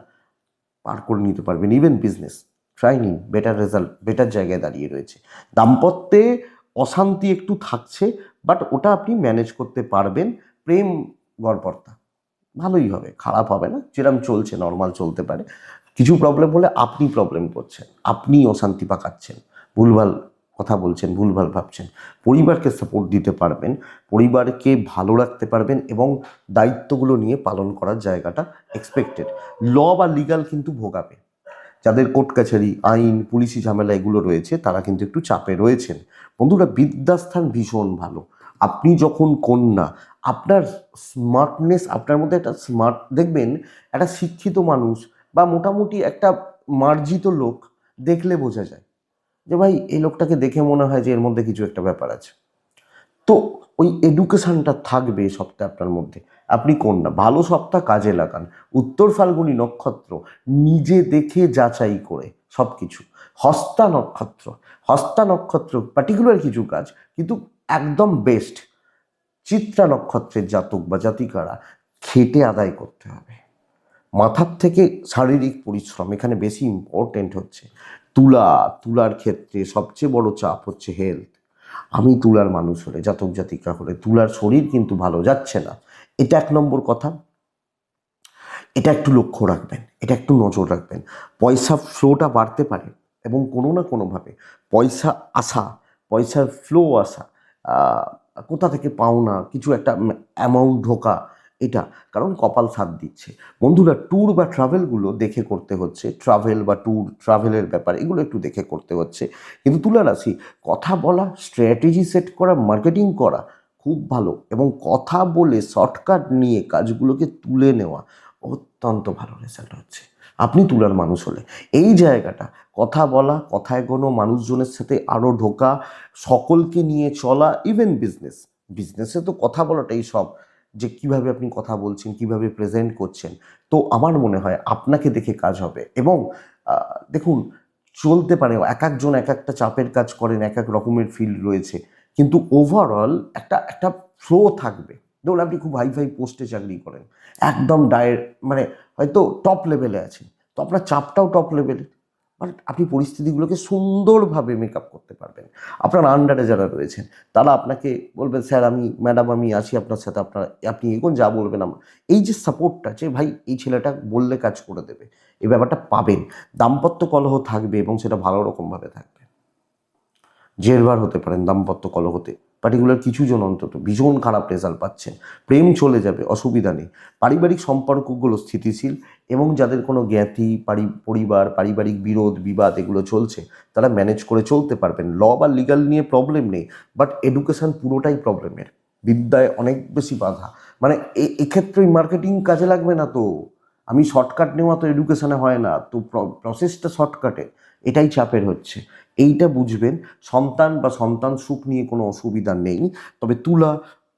পার করে নিতে পারবেন, ইভেন বিজনেস ট্রাই নিন, বেটার রেজাল্ট, বেটার জায়গায় দাঁড়িয়ে রয়েছে। দাম্পত্যে অশান্তি একটু থাকছে, বাট ওটা আপনি ম্যানেজ করতে পারবেন। প্রেম গড়পড়তা ভালোই হবে, খারাপ হবে না, যেরকম চলছে নর্মাল চলতে পারে। কিছু প্রবলেম হলে আপনি প্রবলেম করছেন, আপনি অশান্তি পাকাচ্ছেন, ভুলভাল কথা বলছেন, ভুলভাল ভাবছেন। পরিবারকে সাপোর্ট দিতে পারবেন, পরিবারকে ভালো রাখতে পারবেন এবং দায়িত্বগুলো নিয়ে পালন করার জায়গাটা এক্সপেক্টেড। ল বা লিগাল কিন্তু ভোগাবে, যাদের কোর্ট কাছারি, আইন, পুলিশি ঝামেলা এগুলো রয়েছে তারা কিন্তু একটু চাপে রয়েছেন। বন্ধুরা বিদ্যাস্থান ভীষণ ভালো। আপনি যখন কন্যা, আপনার স্মার্টনেস, আপনার মধ্যে একটা স্মার্ট দেখবেন, একটা শিক্ষিত মানুষ বা মোটামুটি একটা মার্জিত লোক দেখলে বোঝা যায় যে ভাই এই লোকটাকে দেখে মনে হয় যে এর মধ্যে কিছু একটা ব্যাপার আছে। তো ওই এডুকেশনটা থাকবে সপ্তাহে আপনার মধ্যে। আপনি কন্যা, ভালো সপ্তাহ কাজে লাগান, উত্তর ফাল্গুনী নক্ষত্র, নিজে দেখে যাচাই করে সব কিছু। হস্তা নক্ষত্র, হস্তা নক্ষত্র পার্টিকুলার কিছু কাজ কিন্তু একদম বেস্ট। চিত্রা নক্ষত্রের জাতক বা জাতিকারা খেটে আদায় করতে হবে, মাথার থেকে শারীরিক পরিশ্রম এখানে বেশি ইম্পর্টেন্ট হচ্ছে। তুলা, তুলার ক্ষেত্রে সবচেয়ে বড় চাপ হচ্ছে হেলথ। আমি তুলার মানুষ হলে, জাতক জাতিকা হলে, তুলার শরীর কিন্তু ভালো যাচ্ছে না, এটা এক নম্বর কথা। এটা একটু লক্ষ্য রাখবেন, এটা একটু নজর রাখবেন। পয়সা ফ্লোটা বাড়তে পারে এবং কোনো না কোনোভাবে পয়সা আসা, পয়সার ফ্লো আসা, কোথা থেকে পাওনা কিছু একটা অ্যামাউন্ট ঢোকা, এটা কারণ কপাল সাথ দিচ্ছে। বন্ধুরা ট্যুর বা ট্রাভেলগুলো দেখে করতে হচ্ছে, ট্রাভেল বা ট্যুর ট্রাভেলের ব্যাপার এগুলো একটু দেখে করতে হচ্ছে। কিন্তু তুলা রাশি, কথা বলা, স্ট্র্যাটেজি সেট করা, মার্কেটিং করা খুব ভালো, এবং কথা বলে শর্টকাট নিয়ে কাজগুলোকে তুলে নেওয়া অত্যন্ত ভালো রেজাল্ট হচ্ছে। আপনি তুলার মানুষ হলে এই জায়গাটা, কথা বলা, কথায় কোনো মানুষজনের সাথে আরও ঢোকা, সকলকে নিয়ে চলা, ইভেন বিজনেসে তো কথা বলাটাই সব, যে কিভাবে আপনি কথা বলছেন, কিভাবে প্রেজেন্ট করছেন। তো আমার মনে হয় আপনাকে দেখে কাজ হবে। এবং দেখুন, চলতে পারে এক একজন এক একটা চাপের কাজ করেন, এক এক রকমের ফিল্ড রয়েছে, কিন্তু ওভারঅল একটা একটা ফ্লো থাকবে। ধরুন আপনি খুব হাই ফাই পোস্টে চাকরি করেন, একদম মানে হয়তো টপ লেভেলে আছেন, তো আপনার চাপটাও টপ লেভেলে, বাট আপনি পরিস্থিতিগুলোকে সুন্দরভাবে মেকআপ করতে পারবেন। আপনার আন্ডারে যারা রয়েছেন তারা আপনাকে বলবেন, স্যার আমি, ম্যাডাম আমি আছি আপনার সাথে, আপনি এগোন, যা বলবেন আমরা, এই যে সাপোর্টটা, যে ভাই এই ছেলেটা বললে কাজ করে দেবে, এই ব্যাপারটা পাবেন। দাম্পত্য কলহ থাকবে এবং সেটা ভালো রকমভাবে থাকবে। জেরবার হতে পারেন দাম্পত্য কলহতে, পার্টিকুলার কিছু জন অন্তত ভীষণ খারাপ রেজাল্ট পাচ্ছেন। প্রেম চলে যাবে, অসুবিধা নেই। পারিবারিক সম্পর্কগুলো স্থিতিশীল, এবং যাদের কোনো জ্ঞাতি, পরিবার, পারিবারিক বিরোধ বিবাদ এগুলো চলছে, তারা ম্যানেজ করে চলতে পারবেন। ল বা লিগাল নিয়ে প্রবলেম নেই, বাট এডুকেশন পুরোটাই প্রবলেমের, বিদ্যায় অনেক বেশি বাধা। মানে এক্ষেত্রে মার্কেটিং কাজে লাগবে না তো, আমি শর্টকাট নেওয়া তো এডুকেশনে হয় না তো, প্রসেসটা শর্টকাটে, এটাই চাপের হচ্ছে। এইটা বুঝবেন। সন্তান বা সন্তান সুখ নিয়ে কোনো অসুবিধা নেই, তবে তুলা,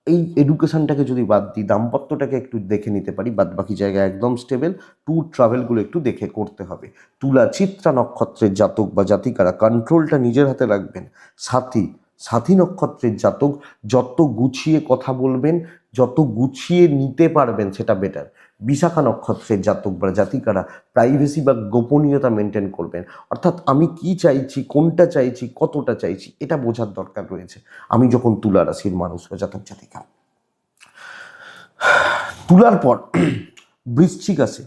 এই এডুকেশনটাকে যদি বাদ দিই, দাম্পত্যটাকে একটু দেখে নিতে পারি, বাদ বাকি জায়গায় একদম স্টেবল। ট্যুর ট্রাভেলগুলো একটু দেখে করতে হবে। তুলা চিত্রা নক্ষত্রের জাতক বা জাতিকারা কন্ট্রোলটা নিজের হাতে রাখবেন। সাথী, সাথী নক্ষত্রের জাতক যত গুছিয়ে কথা বলবেন, যত গুছিয়ে নিতে পারবেন সেটা বেটার। বিশাখা নক্ষত্রের জাতক বা জাতিকারা প্রাইভেসি বা গোপনীয়তা মেনটেন করবেন, অর্থাৎ আমি কি চাইছি, কোনটা চাইছি, কতটা চাইছি, এটা বোঝার দরকার রয়েছে আমি যখন তুলা রাশির মানুষ বা জাতক জাতিকা। তুলার পর বৃশ্চিক আসে।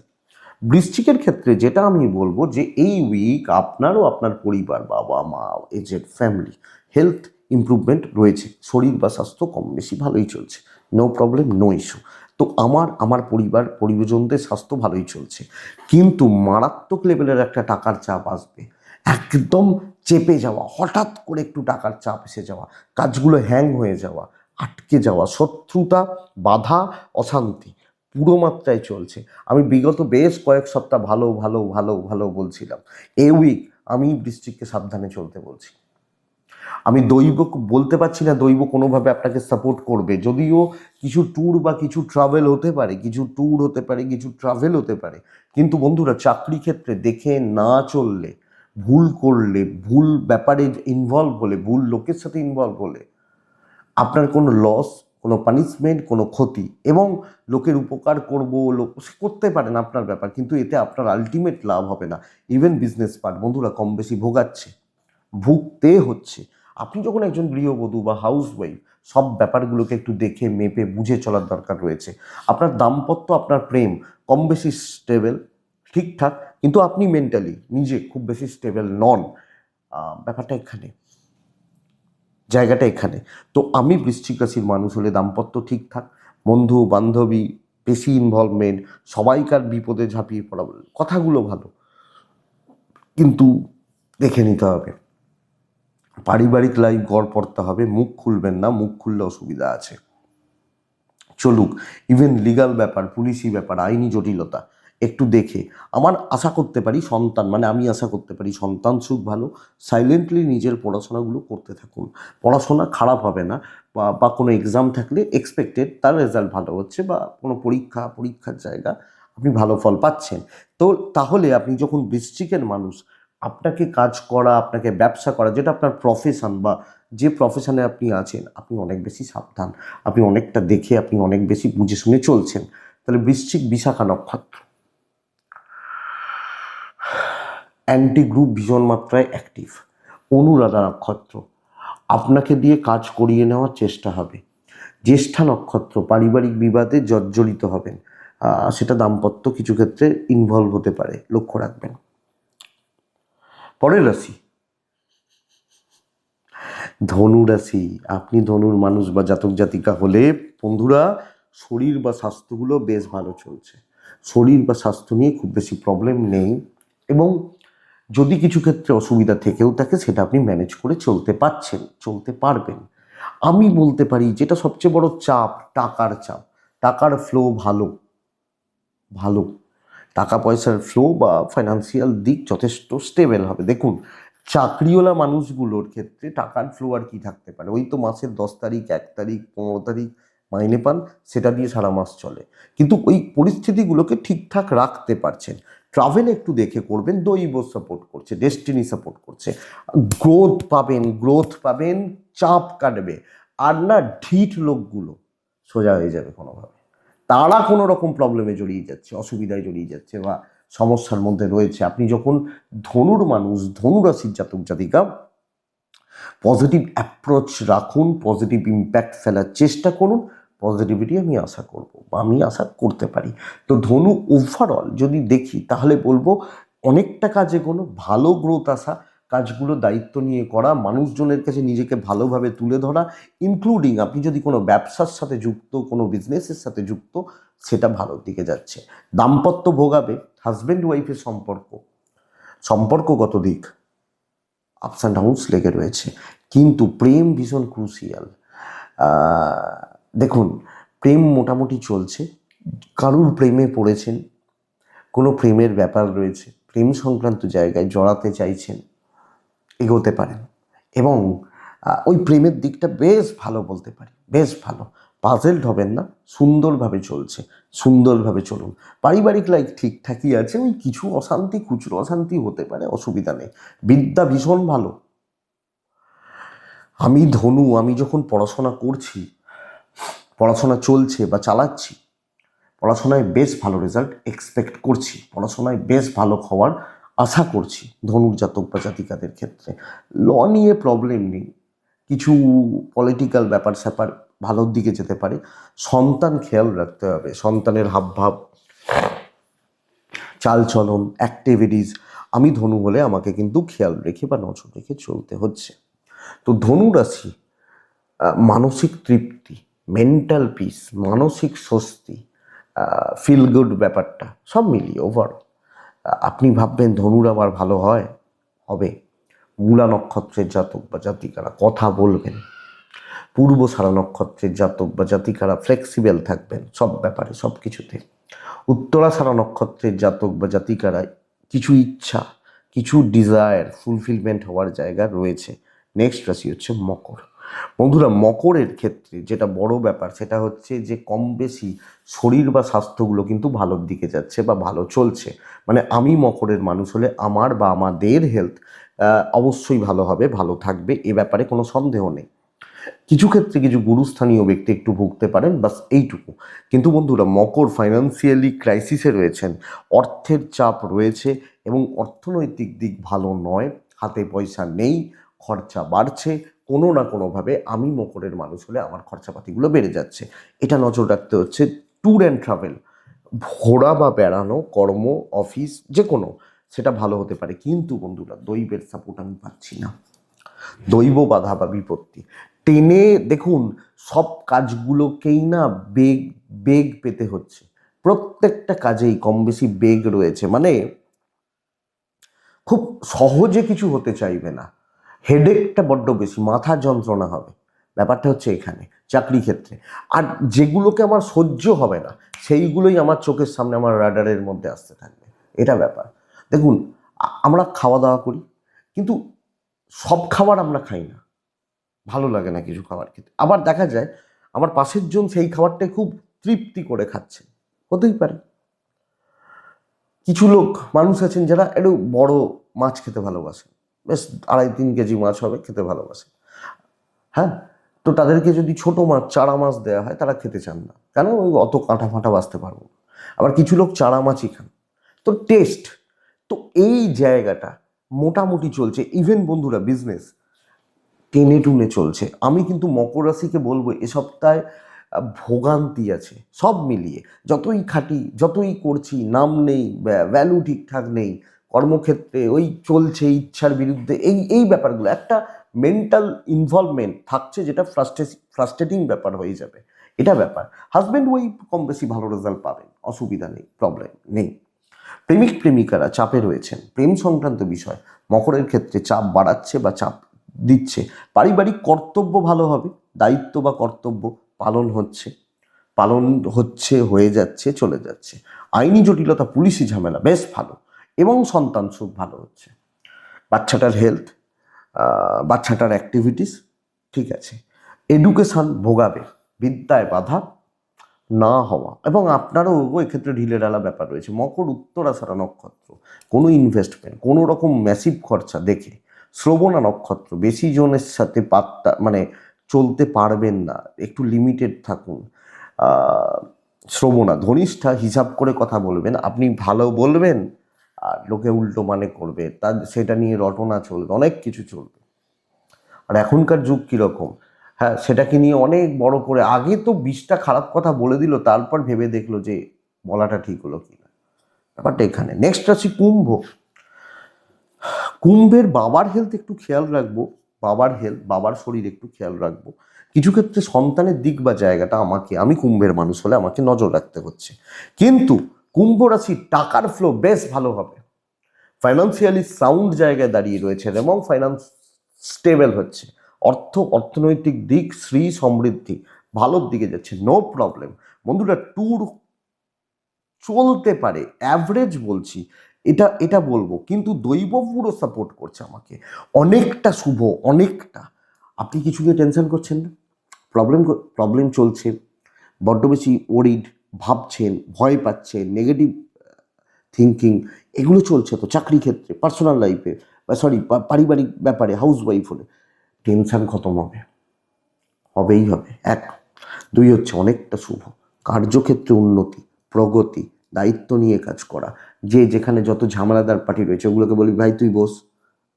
বৃশ্চিকের ক্ষেত্রে যেটা আমি বলবো, যে এই উইক আপনারও আপনার পরিবার, বাবা মা, এজেড ফ্যামিলি, হেলথ ইমপ্রুভমেন্ট রয়েছে, শরীর বা স্বাস্থ্য কম বেশি ভালোই চলছে, নো প্রবলেম, নো ইস্যু। তো আমার পরিবার পরিজনদের স্বাস্থ্য ভালোই চলছে, কিন্তু মারাত্মক লেভেলের একটা টাকার চাপ আসবে, একদম চেপে যাওয়া, হঠাৎ করে একটু টাকার চাপ এসে যাওয়া, কাজগুলো হ্যাং হয়ে যাওয়া, আটকে যাওয়া, শত্রুতা, বাধা, অশান্তি পুরো মাত্রায় চলছে। আমি বিগত বেশ কয়েক সপ্তাহ ভালো ভালো ভালো ভালো বলছিলাম, এ উইক আমি বৃশ্চিককে সাবধানে চলতে বলছি। আমি দৈব বলতে পারছি না দৈব কোনোভাবে আপনাকে সাপোর্ট করবে, যদিও কিছু ট্যুর বা কিছু ট্রাভেল হতে পারে, কিছু ট্যুর হতে পারে, কিছু ট্রাভেল হতে পারে, কিন্তু বন্ধুরা চাকরি ক্ষেত্রে দেখে না চললে, ভুল করলে, ভুল ব্যাপারে ইনভলভ হলে, ভুল লোকের সাথে ইনভলভ হলে আপনার কোনো লস, কোনো পানিশমেন্ট, কোনো ক্ষতি, এবং লোকের উপকার করবো, লোক সে করতে পারেন আপনার ব্যাপার, কিন্তু এতে আপনার আলটিমেট লাভ হবে না। ইভেন বিজনেস পার্ট বন্ধুরা কম বেশি ভোগাচ্ছে, ভুগতে হচ্ছে। আপনি যখন একজন গৃহবধূ বা হাউস ওয়াইফ, সব ব্যাপারগুলোকে একটু দেখে মেপে বুঝে চলার দরকার রয়েছে। আপনার দাম্পত্য, আপনার প্রেম কম বেশি স্টেবল, ঠিকঠাক, কিন্তু আপনি মেন্টালি নিজে খুব বেশি স্টেবল নন। ব্যাপারটা এখানে, জায়গাটা এখানে। তো আমি বৃশ্চিক রাশির মানুষ হলে দাম্পত্য ঠিকঠাক, বন্ধু বান্ধবী বেশি ইনভলভমেন্ট, সবাইকার বিপদে ঝাঁপিয়ে পড়া, কথাগুলো ভালো, কিন্তু দেখে নিতে হবে। পারিবারিক লাইফ গড় পড়তে হবে, মুখ খুলবেন না, মুখ খুললে অসুবিধা আছে। চলুক, ইভেন লিগাল ব্যাপার, পুলিশি ব্যাপার, আইনি জটিলতা একটু দেখে আমার আশা করতে পারি সন্তান, মানে আমি আশা করতে পারি সন্তান সুখ ভালো। সাইলেন্টলি নিজের পড়াশোনাগুলো করতে থাকুন, পড়াশোনা খারাপ হবে না, বা কোনো এক্সাম থাকলে এক্সপেক্টেড তার রেজাল্ট ভালো হচ্ছে, বা কোনো পরীক্ষার জায়গা আপনি ভালো ফল পাচ্ছেন। তো তাহলে আপনি যখন বৃশ্চিকের মানুষ, আপনাকে কাজ করা, আপনাকে ব্যবসা করা, যেটা আপনার প্রফেশন বা যে প্রফেশনে আপনি আছেন, আপনি অনেক বেশি সাবধান, আপনি অনেকটা দেখে, আপনি অনেক বেশি বুঝে শুনে চলছেন। তাহলে বৃশ্চিক বিশাখা নক্ষত্র, অ্যান্টি গ্রুপ ভীষণ মাত্রায় অ্যাক্টিভ। অনুরাধা নক্ষত্র, আপনাকে দিয়ে কাজ করিয়ে নেওয়ার চেষ্টা হবে। জ্যেষ্ঠা নক্ষত্র, পারিবারিক বিবাদে জর্জরিত হবেন, সেটা দাম্পত্য কিছু ক্ষেত্রে ইনভলভ হতে পারে, লক্ষ্য রাখবেন। পরের রাশি ধনু রাশি। আপনি ধনুর মানুষ বা জাতক জাতিকা হলে বন্ধুরা শরীর বা স্বাস্থ্যগুলো বেশ ভালো চলছে, শরীর বা স্বাস্থ্য নিয়ে খুব বেশি প্রবলেম নেই, এবং যদি কিছু ক্ষেত্রে অসুবিধা থেকেও থাকে সেটা আপনি ম্যানেজ করে চলতে পারছেন, চলতে পারবেন। আমি বলতে পারি যেটা সবচেয়ে বড় চাপ, টাকার চাপ, টাকার ফ্লো ভালো, ভালো টাকা পয়সার ফ্লো বা ফাইন্যান্সিয়াল দিক যথেষ্ট স্টেবল হবে। দেখুন, চাকরিওয়ালা মানুষগুলোর ক্ষেত্রে টাকার ফ্লো আর কি থাকতে পারে, ওই তো মাসের 10 তারিখ, 1 তারিখ, 15 তারিখ মাইনে পান, সেটা দিয়ে সারা মাস চলে, কিন্তু ওই পরিস্থিতিগুলোকে ঠিকঠাক রাখতে পারছেন। ট্রাভেল একটু দেখে করবেন, দৈব সাপোর্ট করছে, ডেস্টিনি সাপোর্ট করছে, গ্রোথ পাবেন, চাপ কাটবে, আর না ঢিঠ লোকগুলো সোজা হয়ে যাবে কোনোভাবে, তারা কোনো রকম প্রবলেমে জড়িয়ে যাচ্ছে, অসুবিধায় জড়িয়ে যাচ্ছে বা সমস্যার মধ্যে রয়েছে। আপনি যখন ধনুর মানুষ, ধনু রাশির জাতক জাতিকা, পজিটিভ অ্যাপ্রোচ রাখুন, পজিটিভ ইম্প্যাক্ট ফেলার চেষ্টা করুন, পজিটিভিটি আমি আশা করব বা আমি আশা করতে পারি। তো ধনু ওভারঅল যদি দেখি তাহলে বলবো অনেকটা কাজে কোনো ভালো গ্রোথ আসা, কাজগুলো দায়িত্ব নিয়ে করা, মানুষজনের কাছে নিজেকে ভালোভাবে তুলে ধরা, ইনক্লুডিং আপনি যদি কোনো ব্যবসার সাথে যুক্ত, কোনো বিজনেসের সাথে যুক্ত, সেটা ভালোর দিকে যাচ্ছে। দাম্পত্য ভোগাবে, হাজব্যান্ড ওয়াইফের সম্পর্কগত দিক আপস অ্যান্ড ডাউনস লেগে রয়েছে, কিন্তু প্রেম ভীষণ ক্রুশিয়াল। দেখুন, প্রেম মোটামুটি চলছে, কারুর প্রেমে পড়েছেন, কোনো প্রেমের ব্যাপার রয়েছে, প্রেম সংক্রান্ত জায়গায় জড়াতে চাইছেন, এগোতে পারেন, এবং ওই প্রেমের দিকটা বেশ ভালো বলতে পারি, বেশ ভালো, পাজেলড হবেন না, সুন্দরভাবে চলছে, সুন্দরভাবে চলুন। পারিবারিক লাইফ ঠিকঠাকই আছে, ওই কিছু অশান্তি, খুচরো অশান্তি হতে পারে, অসুবিধা নেই। বিদ্যা ভীষণ ভালো। আমি ধনু, আমি যখন পড়াশোনা করছি, পড়াশোনা চলছে বা চালাচ্ছি, পড়াশোনায় বেশ ভালো রেজাল্ট এক্সপেক্ট করছি, পড়াশোনায় বেশ ভালো হওয়ার আশা করছি ধনুর জাতক বা জাতিকাদের ক্ষেত্রে। ল নিয়ে প্রবলেম নেই, কিছু পলিটিক্যাল ব্যাপার স্যাপার ভালোর দিকে যেতে পারে। সন্তান খেয়াল রাখতে হবে, সন্তানের হাবভাব, চালচলন, অ্যাক্টিভিটিস, আমি ধনু হলে আমাকে কিন্তু খেয়াল রেখে বা নজর রেখে চলতে হচ্ছে। তো ধনু রাশি, মানসিক তৃপ্তি, মেন্টাল পিস, মানসিক স্বস্তি, ফিল গুড ব্যাপারটা সব মিলিয়ে ওভার আপনি ভাববেন ধনুর আবার ভালো হয়, হবে। মূলা নক্ষত্রের জাতক বা জাতিকারা কথা বলবেন, পূর্বসারা নক্ষত্রের জাতক বা জাতিকারা ফ্লেক্সিবল থাকবেন সব ব্যাপারে, সব কিছুতে। উত্তরাষাঢ়া নক্ষত্রের জাতক বা জাতিকারা কিছু ইচ্ছা, কিছু ডিজায়ার ফুলফিলমেন্ট হওয়ার জায়গা রয়েছে। নেক্সট রাশি হচ্ছে মকর। বন্ধুরা, মকরের ক্ষেত্রে যেটা বড় ব্যাপার সেটা হচ্ছে যে কম বেশি শরীর বা স্বাস্থ্যগুলো কিন্তু ভালোর দিকে যাচ্ছে বা ভালো চলছে। মানে আমি মকরের মানুষ হলে আমার বা আমাদের হেলথ অবশ্যই ভালো হবে, ভালো থাকবে, এ ব্যাপারে কোনো সন্দেহ নেই। কিছু ক্ষেত্রে কিছু গুরুস্থানীয় ব্যক্তি একটু ভুগতে পারেন, বাস এইটুকু। কিন্তু বন্ধুরা, মকর ফাইন্যান্সিয়ালি ক্রাইসিসে রয়েছেন, অর্থের চাপ রয়েছে এবং অর্থনৈতিক দিক ভালো নয়, হাতে পয়সা নেই, খরচা বাড়ছে, কোনো না কোনোভাবে আমি মকরের মানুষ হলে আমার খরচাপাতিগুলো বেড়ে যাচ্ছে। এটা নজর রাখতে হচ্ছে। ট্যুর অ্যান্ড ট্রাভেল, ঘোরা বা বেড়ানো, কর্ম, অফিস যে কোনো, সেটা ভালো হতে পারে। কিন্তু বন্ধুরা, দৈবের সাপোর্ট আমি পাচ্ছি না, দৈব বাধা বা বিপত্তি টেনে দেখুন, সব কাজগুলোকেই না বেগ বেগ পেতে হচ্ছে। প্রত্যেকটা কাজেই কম বেশি বেগ রয়েছে, মানে খুব সহজে কিছু হতে চাইবে না, হেডেকটা বড্ড বেশি, মাথা যন্ত্রণা হবে। ব্যাপারটা হচ্ছে এখানে চাকরি ক্ষেত্রে। আর যেগুলোকে আমার সহ্য হবে না সেইগুলোই আমার চোখের সামনে, আমার রাডারের মধ্যে আসতে থাকবে, এটা ব্যাপার। দেখুন, আমরা খাওয়া দাওয়া করি, কিন্তু সব খাবার আমরা খাই না, ভালো লাগে না কিছু খাবার খেতে। আবার দেখা যায় আমার পাশের জন সেই খাবারটা খুব তৃপ্তি করে খাচ্ছে, হতেই পারে। কিছু লোক মানুষ আছেন যারা একটু বড় মাছ খেতে ভালোবাসে, বেশ 2.5-3 কেজি মাছ হবে, খেতে ভালোবাসে। হ্যাঁ, তো তাদেরকে যদি ছোট মাছ, চারা মাছ দেওয়া হয়, তারা খেতে চান না, কেন? ওই অত কাঁটা ফাঁটা বাঁচতে পারবো না। আবার কিছু লোক চারা মাছই খান। তো টেস্ট, তো এই জায়গাটা মোটামুটি চলছে। ইভেন বন্ধুরা, বিজনেস টেনে টুনে চলছে। আমি কিন্তু মকর রাশিকে বলবো এ সপ্তাহে ভোগান্তি আছে সব মিলিয়ে। যতই খাটি, যতই করছি, নাম নেই, ভ্যালু ঠিকঠাক নেই, কর্মক্ষেত্রে ওই চলছে ইচ্ছার বিরুদ্ধে, এই এই ব্যাপারগুলো একটা মেন্টাল ইনভলভমেন্ট থাকছে, যেটা ফ্রাস্ট্রেটিং ব্যাপার হয়ে যাবে, এটা ব্যাপার। হাজব্যান্ড ওয়াইফ কম বেশি ভালো রেজাল্ট পাবেন, অসুবিধা নেই, প্রবলেম নেই। প্রেমিক প্রেমিকারা চাপে রয়েছেন, প্রেম সংক্রান্ত বিষয় মকরের ক্ষেত্রে চাপ বাড়াচ্ছে বা চাপ দিচ্ছে। পারিবারিক কর্তব্য ভালো হবে, দায়িত্ব বা কর্তব্য পালন হচ্ছে, হয়ে যাচ্ছে, চলে যাচ্ছে। আইনি জটিলতা, পুলিশি ঝামেলা বেশ ভালো, এবং সন্তান সুখ ভালো হচ্ছে। বাচ্চাটার হেলথ, বাচ্চাটার অ্যাক্টিভিটিস ঠিক আছে। এডুকেশান ভোগাবে, বিদ্যায় বাধা না হওয়া, এবং আপনারও এক্ষেত্রে ঢিলেঢালা ব্যাপার রয়েছে। মকর উত্তরাষাঢ়া নক্ষত্র, কোনো ইনভেস্টমেন্ট, কোনো রকম ম্যাসিভ খরচা দেখে। শ্রবণা নক্ষত্র, বেশি জনের সাথে পাত্তা মানে চলতে পারবেন না, একটু লিমিটেড থাকুন। শ্রবণা, ধনিষ্ঠা, হিসাব করে কথা বলবেন, আপনি ভালো বলবেন আর লোকে উল্টো মানে করবে, তার সেটা নিয়ে রটনা চলবে, অনেক কিছু চলবে। আর এখনকার যুগ কীরকম, হ্যাঁ, সেটাকে নিয়ে অনেক বড় করে আগে তো 20টা খারাপ কথা বলে দিল, তারপর ভেবে দেখলো যে বলাটা ঠিক হলো কিনা, ব্যাপারটা এখানে। নেক্সট আসি কুম্ভ। কুম্ভের বাবার হেলথ একটু খেয়াল রাখবো, বাবার হেলথ, বাবার শরীর একটু খেয়াল রাখবো। কিছু ক্ষেত্রে সন্তানের দিক বা জায়গাটা আমি কুম্ভের মানুষ হলে আমাকে নজর রাখতে হচ্ছে। কিন্তু কুম্ভ রাশি টাকার ফ্লো বেশ ভালো হবে, ফাইন্যান্সিয়ালি সাউন্ড জায়গায় দাঁড়িয়ে রয়েছেন এবং ফাইন্যান্স স্টেবল হচ্ছে। অর্থনৈতিক দিক, শ্রী সমৃদ্ধি ভালোর দিকে যাচ্ছে, নো প্রবলেম। বন্ধুরা, ট্যুর চলতে পারে, অ্যাভারেজ বলছি, এটা এটা বলবো, কিন্তু দৈব পুরো সাপোর্ট করছে আমাকে, অনেকটা শুভ, অনেকটা। আপনি কিছু নিয়ে টেনশন করছেন না, প্রবলেম প্রবলেম চলছে, বড্ড বেশি ওরিড, ভাবছেন, ভয় পাচ্ছেন, নেগেটিভ থিঙ্কিং, এগুলো চলছে তো চাকরি ক্ষেত্রে, পার্সোনাল লাইফে, বা সরি পারিবারিক ব্যাপারে, হাউস ওয়াইফ হলে টেনশন খতম হবে, হবেই হবে। 1, 2 হচ্ছে অনেকটা শুভ, কার্যক্ষেত্রে উন্নতি, প্রগতি, দায়িত্ব নিয়ে কাজ করা। যে যেখানে যত ঝামেলাদার পার্টি রয়েছে ওগুলোকে বলি, ভাই তুই বস,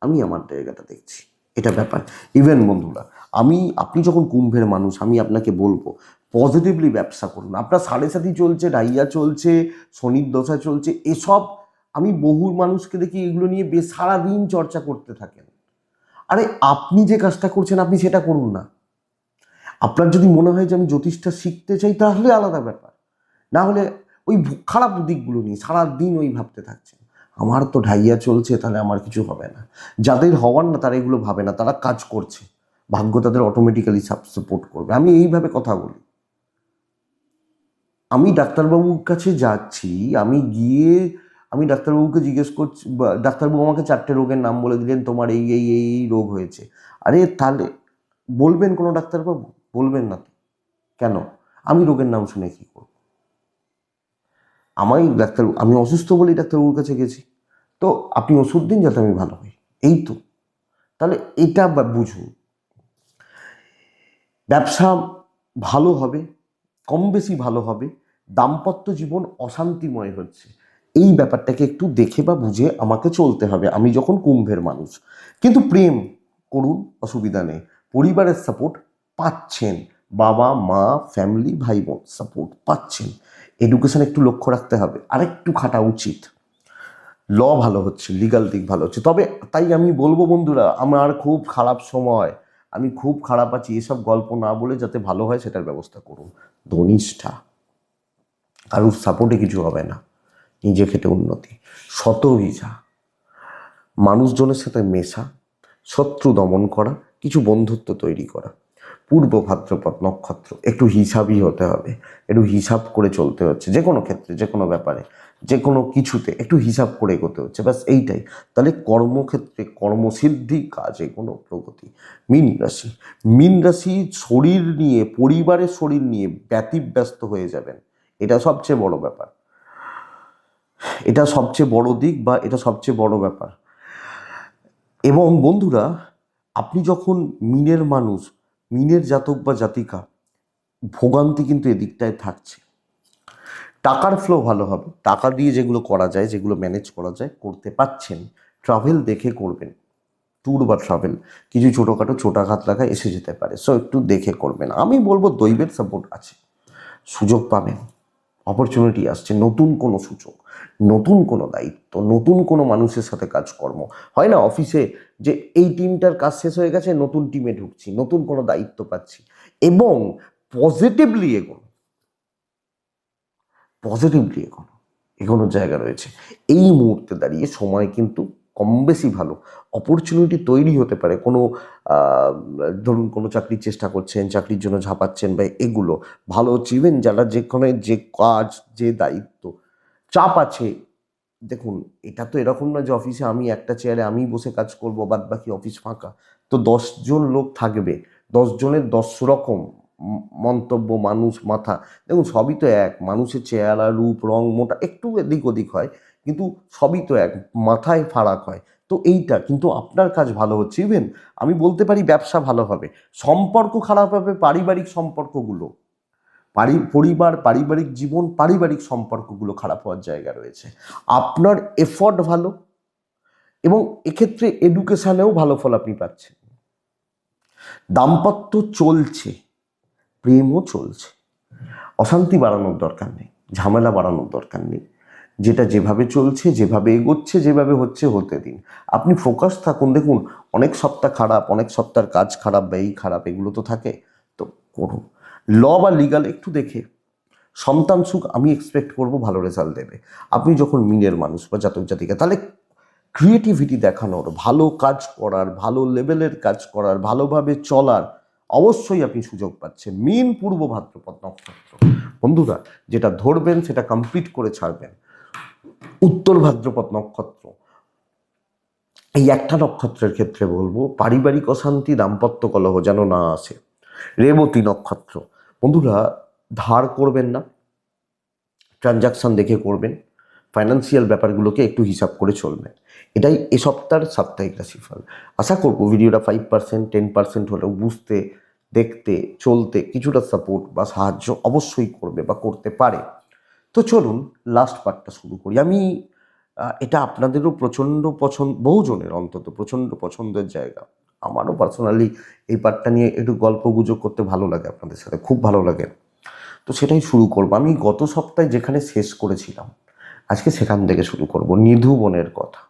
আমি আমার জায়গাটা দেখছি, এটা ব্যাপার। ইভেন বন্ধুরা, আপনি যখন কুম্ভের মানুষ, আমি আপনাকে বলবো পজিটিভলি ব্যবসা করুন। আপনার 7.5 চলছে, ডাইয়া চলছে, শনির দশা চলছে, এসব আমি বহু মানুষকে দেখি এগুলো নিয়ে সারাদিন চর্চা করতে থাকেন। আরে আপনি যে কাজটা করছেন আপনি সেটা করুন না। আপনার যদি মনে হয় যে আমি জ্যোতিষটা শিখতে চাই তাহলে আলাদা ব্যাপার, না হলে ওই খারাপ দিকগুলো নিয়ে সারাদিন ওই ভাবতে থাকছেন আমার তো ঢাইয়া চলছে, তাহলে আমার কিছু হবে না। যাদের হওয়ার না তারা এগুলো ভাবে না, তারা কাজ করছে, ভাগ্য তাদের অটোমেটিক্যালি সাপোর্ট করবে। আমি এইভাবে কথা বলি। আমি ডাক্তারবাবুর কাছে যাচ্ছি, আমি গিয়ে আমি ডাক্তারবাবুকে জিজ্ঞেস করছি, ডাক্তারবাবু আমাকে 4টে রোগের নাম বলে দিলেন, তোমার এই এই এই এই রোগ হয়েছে। আরে তাহলে বলবেন কোনো ডাক্তারবাবু? বলবেন না তো। কেন? আমি রোগের নাম শুনে কি করব? আমি অসুস্থ বলেই ডাক্তারবাবুর কাছে গেছি, তো আপনি ওষুধ দিন যাতে আমি ভালো হই, এই তো। তাহলে এটা বুঝুন, ব্যবসা ভালো হবে, কম বেশি ভালো হবে, দাম্পত্য জীবন অশান্তিময় হচ্ছে, এই ব্যাপারটাকে একটু দেখে বা বুঝে আমাকে চলতে হবে, আমি যখন কুম্ভের মানুষ। কিন্তু প্রেম করুন, অসুবিধা নেই, পরিবারের সাপোর্ট পাচ্ছেন, বাবা মা ফ্যামিলি ভাই বোন সাপোর্ট পাচ্ছেন। এডুকেশন একটু লক্ষ্য রাখতে হবে, আরেকটু খাটা উচিত। ল ভালো হচ্ছে, লিগাল দিক ভালো হচ্ছে। তবে তাই আমি বলবো বন্ধুরা, আমার খুব খারাপ সময়, আমি খুব খারাপ আছি, এসব গল্প না বলে যাতে ভালো হয় সেটার ব্যবস্থা করুন। ধনিষ্ঠা, কারুর সাপোর্টে কিছু হবে না, নিজে খেটে উন্নতি, শতভিজা, মানুষজনের সাথে মেশা, শত্রু দমন করা, কিছু বন্ধুত্ব তৈরি করা। পূর্ব ভাদ্রপদ নক্ষত্র, একটু হিসাবই হতে হবে, একটু হিসাব করে চলতে হচ্ছে, যে কোনো ক্ষেত্রে, যে কোনো ব্যাপারে, যে কোনো কিছুতে একটু হিসাব করে এগোতে হচ্ছে, ব্যাস এইটাই। তাহলে কর্মক্ষেত্রে কর্মসিদ্ধি, কাজে কোনো প্রগতি। মীন রাশি, মীন রাশি শরীর নিয়ে, পরিবারের শরীর নিয়ে ব্যতিব্যস্ত হয়ে যাবেন, এটা সবচেয়ে বড় ব্যাপার, এটা সবচেয়ে বড় দিক, বা এটা সবচেয়ে বড় ব্যাপার। এবং বন্ধুরা, আপনি যখন মিনের মানুষ, মিনের জাতক বা জাতিকা, ভোগান্তি কিন্তু এদিকটায় থাকছে। টাকার ফ্লো ভালো হবে, টাকা দিয়ে যেগুলো করা যায়, যেগুলো ম্যানেজ করা যায় করতে পাচ্ছেন। ট্রাভেল দেখে করবেন, ট্যুর বা ট্রাভেল, কিছু ছোটোখাটো ছোটাঘাত লাগা এসে যেতে পারে, সো একটু দেখে করবেন। আমি বলবো দৈবের সাপোর্ট আছে, সুযোগ পাবেন, অপরচুনিটি আসছে, নতুন কোনো সুযোগ, নতুন কোনো দায়িত্ব, নতুন কোনো মানুষের সাথে কাজকর্ম। হয় না অফিসে যে এই টিমটার কাজ শেষ হয়ে গেছে, নতুন টিমে ঢুকছি, নতুন কোনো দায়িত্ব পাচ্ছি। এবং পজিটিভলি এগোনো, পজিটিভলি এগোনো, এগোনোর জায়গা রয়েছে। এই মুহূর্তে দাঁড়িয়ে সময় কিন্তু কম বেশি ভালো, অপরচুনিটি তৈরি হতে পারে। কোনো ধরুন কোনো চাকরির চেষ্টা করছেন, চাকরির জন্য ঝাঁপাচ্ছেন, বা এগুলো ভালো হচ্ছে। ইভেন যারা যেখানে যে কাজ, যে দায়িত্ব, চাপ আছে, দেখুন এটা তো এরকম না যে অফিসে আমি একটা চেয়ারে আমি বসে কাজ করব, বাদ বাকি অফিস ফাঁকা। তো 10জন লোক থাকবে, 10জনের 10 রকম মন্তব্য, মানুষ, মাথা। দেখুন সবই তো এক, মানুষের চেহারা, রূপ, রং, মোটা একটু এদিক ওদিক হয়, কিন্তু সবই তো এক, মাথায় ফারাক হয়। তো এইটা কিন্তু আপনার কাজ ভালো হচ্ছে। ইভেন আমি বলতে পারি ব্যবসা ভালো হবে, সম্পর্ক খারাপ হবে, পারিবারিক সম্পর্কগুলো, পরিবার, পারিবারিক জীবন, পারিবারিক সম্পর্কগুলো খারাপ হওয়ার জায়গা রয়েছে। আপনার এফর্ট ভালো, এবং এক্ষেত্রে এডুকেশানেও ভালো ফল আপনি পাচ্ছেন। দাম্পত্য চলছে, প্রেমও চলছে, অশান্তি বাড়ানোর দরকার নেই, ঝামেলা বাড়ানোর দরকার নেই। যেটা যেভাবে চলছে, যেভাবে এগোচ্ছে, যেভাবে হচ্ছে হতে দিন, আপনি ফোকাস থাকুন। দেখুন অনেক সপ্তাহ খারাপ, অনেক সপ্তাহের কাজ খারাপ, বা এই খারাপ, এগুলো তো থাকে, তো করুন। ল বা লিগাল একটু দেখে, সন্তান সুখ আমি এক্সপেক্ট করব ভালো রেজাল্ট দেবে। আপনি যখন মিনের মানুষ বা জাতক জাতিকা, তাহলে ক্রিয়েটিভিটি দেখানোর, ভালো কাজ করার, ভালো লেভেলের কাজ করার, ভালোভাবে চলার অবশ্যই আপনি সুযোগ পাচ্ছেন। মিন পূর্ব ভাদ্রপদ নক্ষত্র, বন্ধুরা যেটা ধরবেন সেটা কমপ্লিট করে ছাড়বেন। উত্তর ভাদ্রপদ নক্ষত্র, এই একটা নক্ষত্রের ক্ষেত্রে বলবো পারিবারিক অশান্তি, দাম্পত্য কলহ যেন না আসে। রেবতী নক্ষত্র, বন্ধুরা ধার করবেন না, ট্রানজাকশান দেখে করবেন, ফাইন্যান্সিয়াল ব্যাপারগুলোকে একটু হিসাব করে চলবেন। এটাই এ সপ্তাহের সাপ্তাহিক রাশিফল। আশা করবো ভিডিওটা 5%, 10% হলেও বুঝতে, দেখতে, চলতে কিছুটা সাপোর্ট বা সাহায্য অবশ্যই করবে বা করতে পারে। তো চলুন লাস্ট পার্টটা শুরু করি। আমি এটা আপনাদেরও প্রচণ্ড পছন্দ, বহুজনের অন্তত প্রচণ্ড পছন্দের জায়গা। আমারও পার্সোনালি এই পার্টটা নিয়ে একটু গল্প গুজব করতে ভালো লাগে, আপনাদের সাথে খুব ভালো লাগে। তো সেটাই শুরু করবো। আমি গত সপ্তাহে যেখানে শেষ করেছিলাম, আজকে সেখান থেকে শুরু করব। নিধু বনের কথা।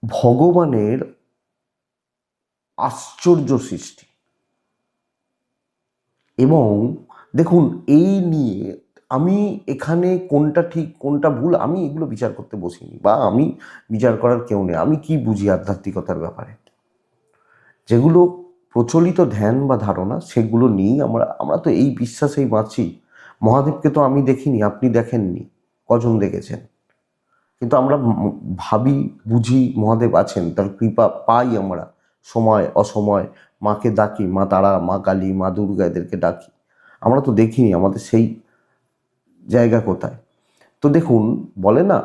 ভগবানের আশ্চর্য সৃষ্টি। এবং দেখুন, এই নিয়ে আমি এখানে কোনটা ঠিক কোনটা ভুল আমি এগুলো বিচার করতে বসিনি, বা আমি বিচার করার কেউ নেই। আমি কি বুঝি আধ্যাত্মিকতার ব্যাপারে, যেগুলো প্রচলিত ধ্যান বা ধারণা সেগুলো নিয়েই আমরা আমরা তো এই বিশ্বাসেই বাঁচি। মহাদেবকে তো আমি দেখিনি, আপনি দেখেননি, কজন দেখেছেন? কিন্তু আমরা ভাবি, বুঝি মহাদেব আছেন, তার কৃপা পাই আমরা সময় অসময়। মাকে ডাকি, মা তারা, মা কালী, মা দুর্গা, এদেরকে ডাকি। আমরা তো দেখিনি আমাদের সেই জায়গা কোথায়। তো দেখুন, বলে না,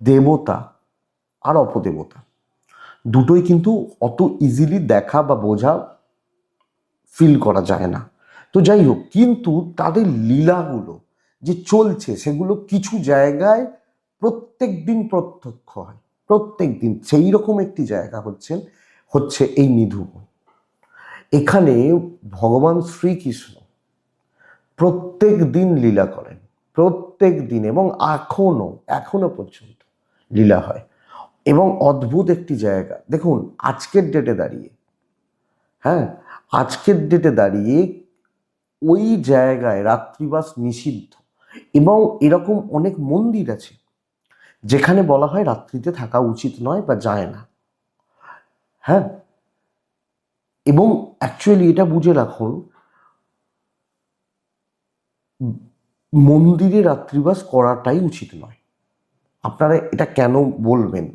দেবতা আর অপদেবতা দুটোই কিন্তু অত ইজিলি দেখা বা বোঝা, ফিল করা যায় না। তো যাই হোক, কিন্তু তাদের লীলাগুলো যে চলছে সেগুলো কিছু জায়গায় প্রত্যেক দিন প্রত্যক্ষ হয়, প্রত্যেক দিন। সেই রকম একটি জায়গা হচ্ছে এই নিধুবন। এখানে ভগবান শ্রীকৃষ্ণ প্রত্যেক দিন লীলা করেন, প্রত্যেক দিন, এবং এখনো পর্যন্ত লীলা হয়। এবং অদ্ভুত একটি জায়গা, দেখুন আজকের ডেটে দাঁড়িয়ে, হ্যাঁ, আজকের ডেটে দাঁড়িয়ে ওই জায়গায় রাত্রিবাস নিষিদ্ধ। এবং এরকম অনেক মন্দির আছে যেখানে বলা হয় রাত্রিতে থাকা উচিত নয় বা যায় না। হ্যাঁ, এবং অ্যাকচুয়ালি এটা বুঝে রাখুন, মন্দিরে রাত্রিবাস করাটাই উচিত নয়। আপনারা এটা কেন বলবেন,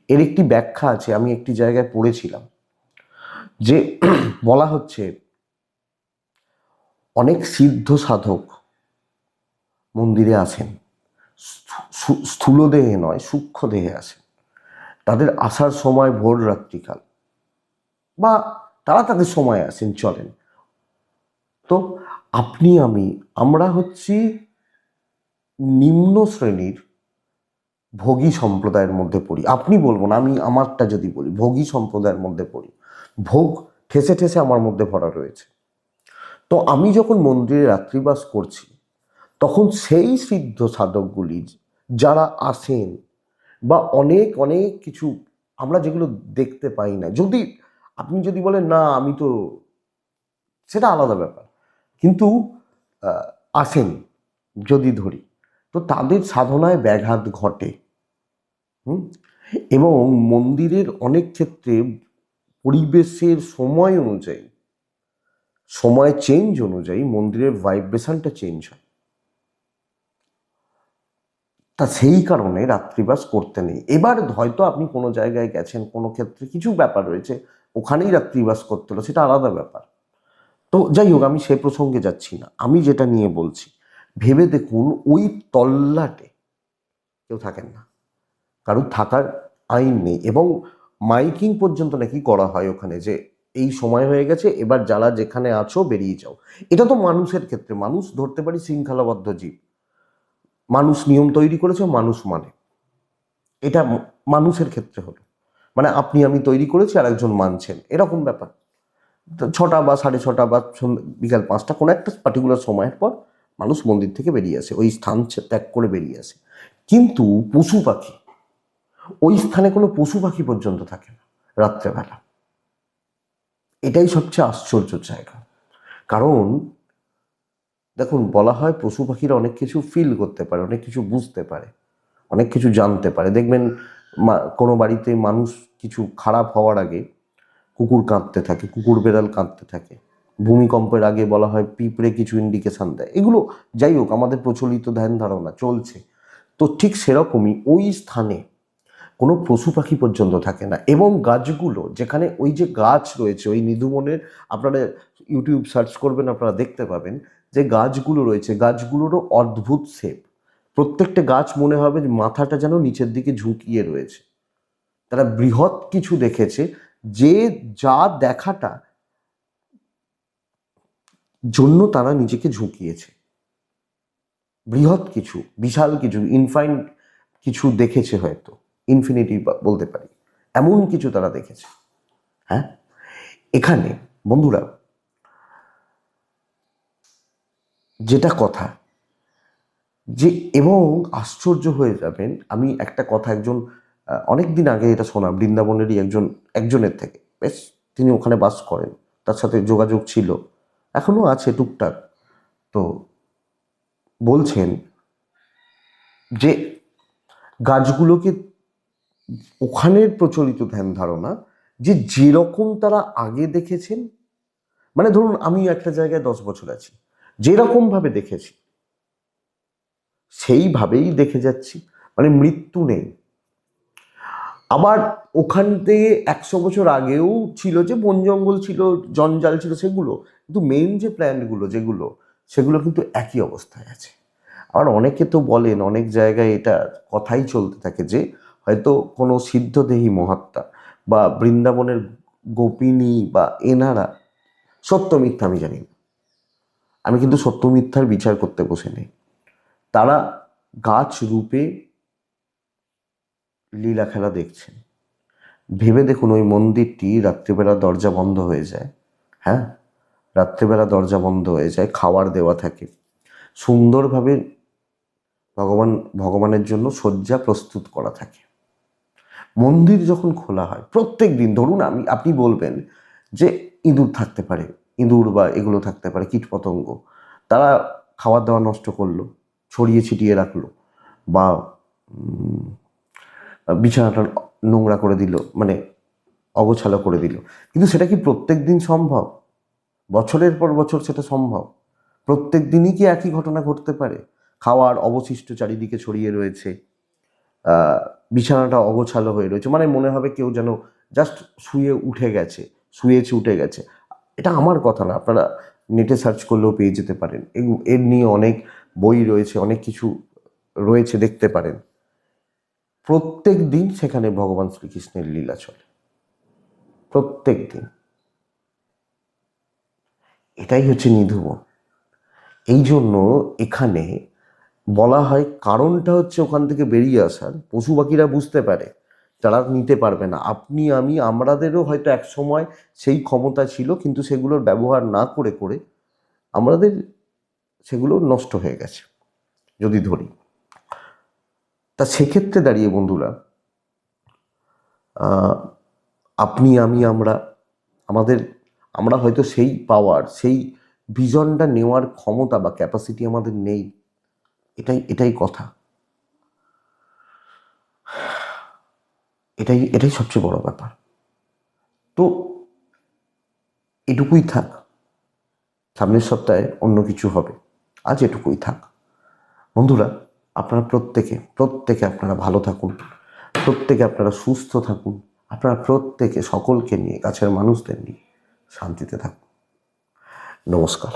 এর একটি ব্যাখ্যা আছে। আমি একটি জায়গায় পড়েছিলাম যে বলা হচ্ছে অনেক সিদ্ধ সাধক মন্দিরে আসেন, স্থূল দেহে নয়, সূক্ষ্ম দেহে আসেন। তাদের আসার সময় ভোর রাত্রিকাল, বা তারা তাদের সময় আসেন, চলেন। তো আপনি আমরা হচ্ছি নিম্ন শ্রেণীর ভোগী সম্প্রদায়ের মধ্যে পড়ি। আপনি বলবো না, আমি আমারটা যদি বলি, ভোগী সম্প্রদায়ের মধ্যে পড়ি। ভোগ ঠেসে ঠেসে আমার মধ্যে ভরা রয়েছে। তো আমি যখন মন্দিরে রাত্রিবাস করছি, তখন সেই সিদ্ধ সাধকগুলি যারা আসেন, বা অনেক অনেক কিছু আমরা যেগুলো দেখতে পাই না, যদি আপনি যদি বলেন না আমি তো, সেটা আলাদা ব্যাপার, কিন্তু আসেন যদি ধরি, তো তাদের সাধনায় ব্যাঘাত ঘটে। এবং মন্দিরের অনেক ক্ষেত্রে পরিবেশের সময় অনুযায়ী, সময় চেঞ্জ অনুযায়ী মন্দিরের ভাইব্রেশনটা চেঞ্জ হয়। তা সেই কারণে রাত্রিবাস করতে নেই। এবার হয়তো আপনি কোনো জায়গায় গেছেন, কোনো ক্ষেত্রে কিছু ব্যাপার রয়েছে, ওখানেই রাত্রিবাস করতে হলো, সেটা আলাদা ব্যাপার। তো যাই হোক, আমি সে প্রসঙ্গে যাচ্ছি না। আমি যেটা নিয়ে বলছি, ভেবে দেখুন, ওই তল্লাটে কেউ থাকেন না, কারণ থাকার আইন নেই। এবং মাইকিং পর্যন্ত নাকি করা হয় ওখানে, যে এই সময় হয়ে গেছে, এবার যারা যেখানে আছো বেরিয়ে যাও। এটা তো মানুষের ক্ষেত্রে, মানুষ ধরতে পারি শৃঙ্খলাবদ্ধ জীব, মানুষ নিয়ম তৈরি করেছে, মানুষ মানে, এটা মানুষের ক্ষেত্রে হলো, মানে আপনি আমি তৈরি করেছি আর একজন মানছেন, এরকম ব্যাপার। 6টা বা 6:30 বা বিকাল 5টা, কোনো একটা পার্টিকুলার সময়ের পর মানুষ মন্দির থেকে বেরিয়ে আসে, ওই স্থান ত্যাগ করে বেরিয়ে আসে। কিন্তু পশু পাখি, ওই স্থানে কোনো পশু পাখি পর্যন্ত থাকে না রাত্রেবেলা। এটাই সবচেয়ে আশ্চর্যের জায়গা। কারণ দেখুন, বলা হয় পশু পাখিরা অনেক কিছু ফিল করতে পারে, অনেক কিছু বুঝতে পারে, অনেক কিছু জানতে পারে। দেখবেন কোনো বাড়িতে মানুষ কিছু খারাপ হওয়ার আগে কুকুর কাঁদতে থাকে, কুকুর বেড়াল কাঁদতে থাকে। ভূমিকম্পের আগে বলা হয় পিঁপড়ে কিছু ইন্ডিকেশন দেয়। এগুলো যাই হোক, আমাদের প্রচলিত ধ্যান ধারণা চলছে। তো ঠিক সেরকমই ওই স্থানে কোনো পশু পাখি পর্যন্ত থাকে না। এবং গাছগুলো, যেখানে ওই যে গাছ রয়েছে ওই নিধুবনের, আপনারা ইউটিউব সার্চ করবেন, আপনারা দেখতে পাবেন যে গাছগুলো রয়েছে, গাছগুলোরও অদ্ভুত শেপ। প্রত্যেকটা গাছ মনে হবে যে মাথাটা যেন নিচের দিকে ঝুঁকিয়ে রয়েছে। তারা বৃহৎ কিছু দেখেছে, যে যা দেখাটা জন্য তারা নিজেকে ঝুঁকিয়েছে। বৃহৎ কিছু, বিশাল কিছু, ইনফাইনাইট কিছু দেখেছে, হয়তো ইনফিনিটি বলতে পারি, এমন কিছু তারা দেখেছে। হ্যাঁ, এখানে বন্ধুরা যেটা কথা, যে এবং আশ্চর্য হয়ে যাবেন, আমি একটা কথা, একজন অনেক দিন আগে এটা শোনা, বৃন্দাবনেরই একজনের থেকে, বেশ তিনি ওখানে বাস করেন, তার সাথে যোগাযোগ ছিল, এখনও আছে টুকটাক। তো বলছেন যে গাছগুলোকে ওখানের প্রচলিত ধ্যান ধারণা যে যেরকম তারা আগে দেখেছেন, মানে ধরুন আমি একটা জায়গায় 10 বছর আছি, যেরকমভাবে দেখেছি সেইভাবেই দেখে যাচ্ছি, মানে মৃত্যু নেই। আবার ওখান থেকে 100 বছর আগেও ছিল যে বন জঙ্গল ছিল, জঞ্জাল ছিল, সেগুলো কিন্তু মেইন যে প্ল্যান্টগুলো যেগুলো, সেগুলো কিন্তু একই অবস্থায় আছে। আর অনেকে তো বলেন, অনেক জায়গায় এটা কথাই চলতে থাকে যে হয়তো কোনো সিদ্ধদেহী মহাত্মা বা বৃন্দাবনের গোপিনী বা এনারা, সত্য মিথ্যা আমি জানি না, আমি কিন্তু সত্য মিথ্যার বিচার করতে বসে নেই, তারা গাছ রূপে লীলা খেলা দেখছেন। ভেবে দেখুন, ওই মন্দিরটি রাত্রিবেলা দরজা বন্ধ হয়ে যায়, হ্যাঁ, রাত্রিবেলা দরজা বন্ধ হয়ে যায়, খাবার দেওয়া থাকে, সুন্দরভাবে ভগবানের জন্য শয্যা প্রস্তুত করা থাকে। মন্দির যখন খোলা হয় প্রত্যেক দিন, ধরুন আপনি বলবেন যে ইঁদুর থাকতে পারে, ইঁদুর বা এগুলো থাকতে পারে, কীটপতঙ্গ, তারা খাবার দাবার নষ্ট করলো, ছড়িয়ে ছিটিয়ে রাখলো, বা বিছানাটা নোংরা করে দিল, মানে অগোছালো করে দিল, কিন্তু সেটা কি প্রত্যেক দিন সম্ভব? বছরের পর বছর সেটা সম্ভব? প্রত্যেক দিনই কি একই ঘটনা ঘটতে পারে? খাওয়ার অবশিষ্ট চারিদিকে ছড়িয়ে রয়েছে, বিছানাটা অগোছালো হয়ে রয়েছে, মানে মনে হবে কেউ যেন জাস্ট শুয়েছে উঠে গেছে। এটা আমার কথা না, আপনারা নেটে সার্চ করলেও পেয়ে যেতে পারেন, এর নিয়ে অনেক বই রয়েছে, অনেক কিছু রয়েছে, দেখতে পারেন। প্রত্যেক দিন সেখানে ভগবান শ্রীকৃষ্ণের লীলা চলে, প্রত্যেক দিন। এটাই হচ্ছে নিধুবন। এই জন্য এখানে বলা হয়, কারণটা হচ্ছে ওখান থেকে বেরিয়ে আসার, পশু পাখিরা বুঝতে পারে, তারা নিতে পারবে না। আপনি আমি আমাদেরও হয়তো এক সময় সেই ক্ষমতা ছিল, কিন্তু সেগুলোর ব্যবহার না করে করে আমাদের সেগুলো নষ্ট হয়ে গেছে যদি ধরি। তা সেক্ষেত্রে দাঁড়িয়ে বন্ধুরা, আপনি আমি আমরা হয়তো সেই পাওয়ার, সেই ভিশনটা নেওয়ার ক্ষমতা বা ক্যাপাসিটি আমাদের নেই, এটাই কথা, এটাই সবচেয়ে বড় ব্যাপার। তো এটুকুই থাক, সামনের সপ্তাহে অন্য কিছু হবে, আজ এটুকুই থাক বন্ধুরা। আপনারা প্রত্যেকে আপনারা ভালো থাকুন, প্রত্যেকে আপনারা সুস্থ থাকুন, আপনারা প্রত্যেকে সকলকে নিয়ে, কাছের মানুষদের নিয়ে শান্তিতে থাকুন। নমস্কার।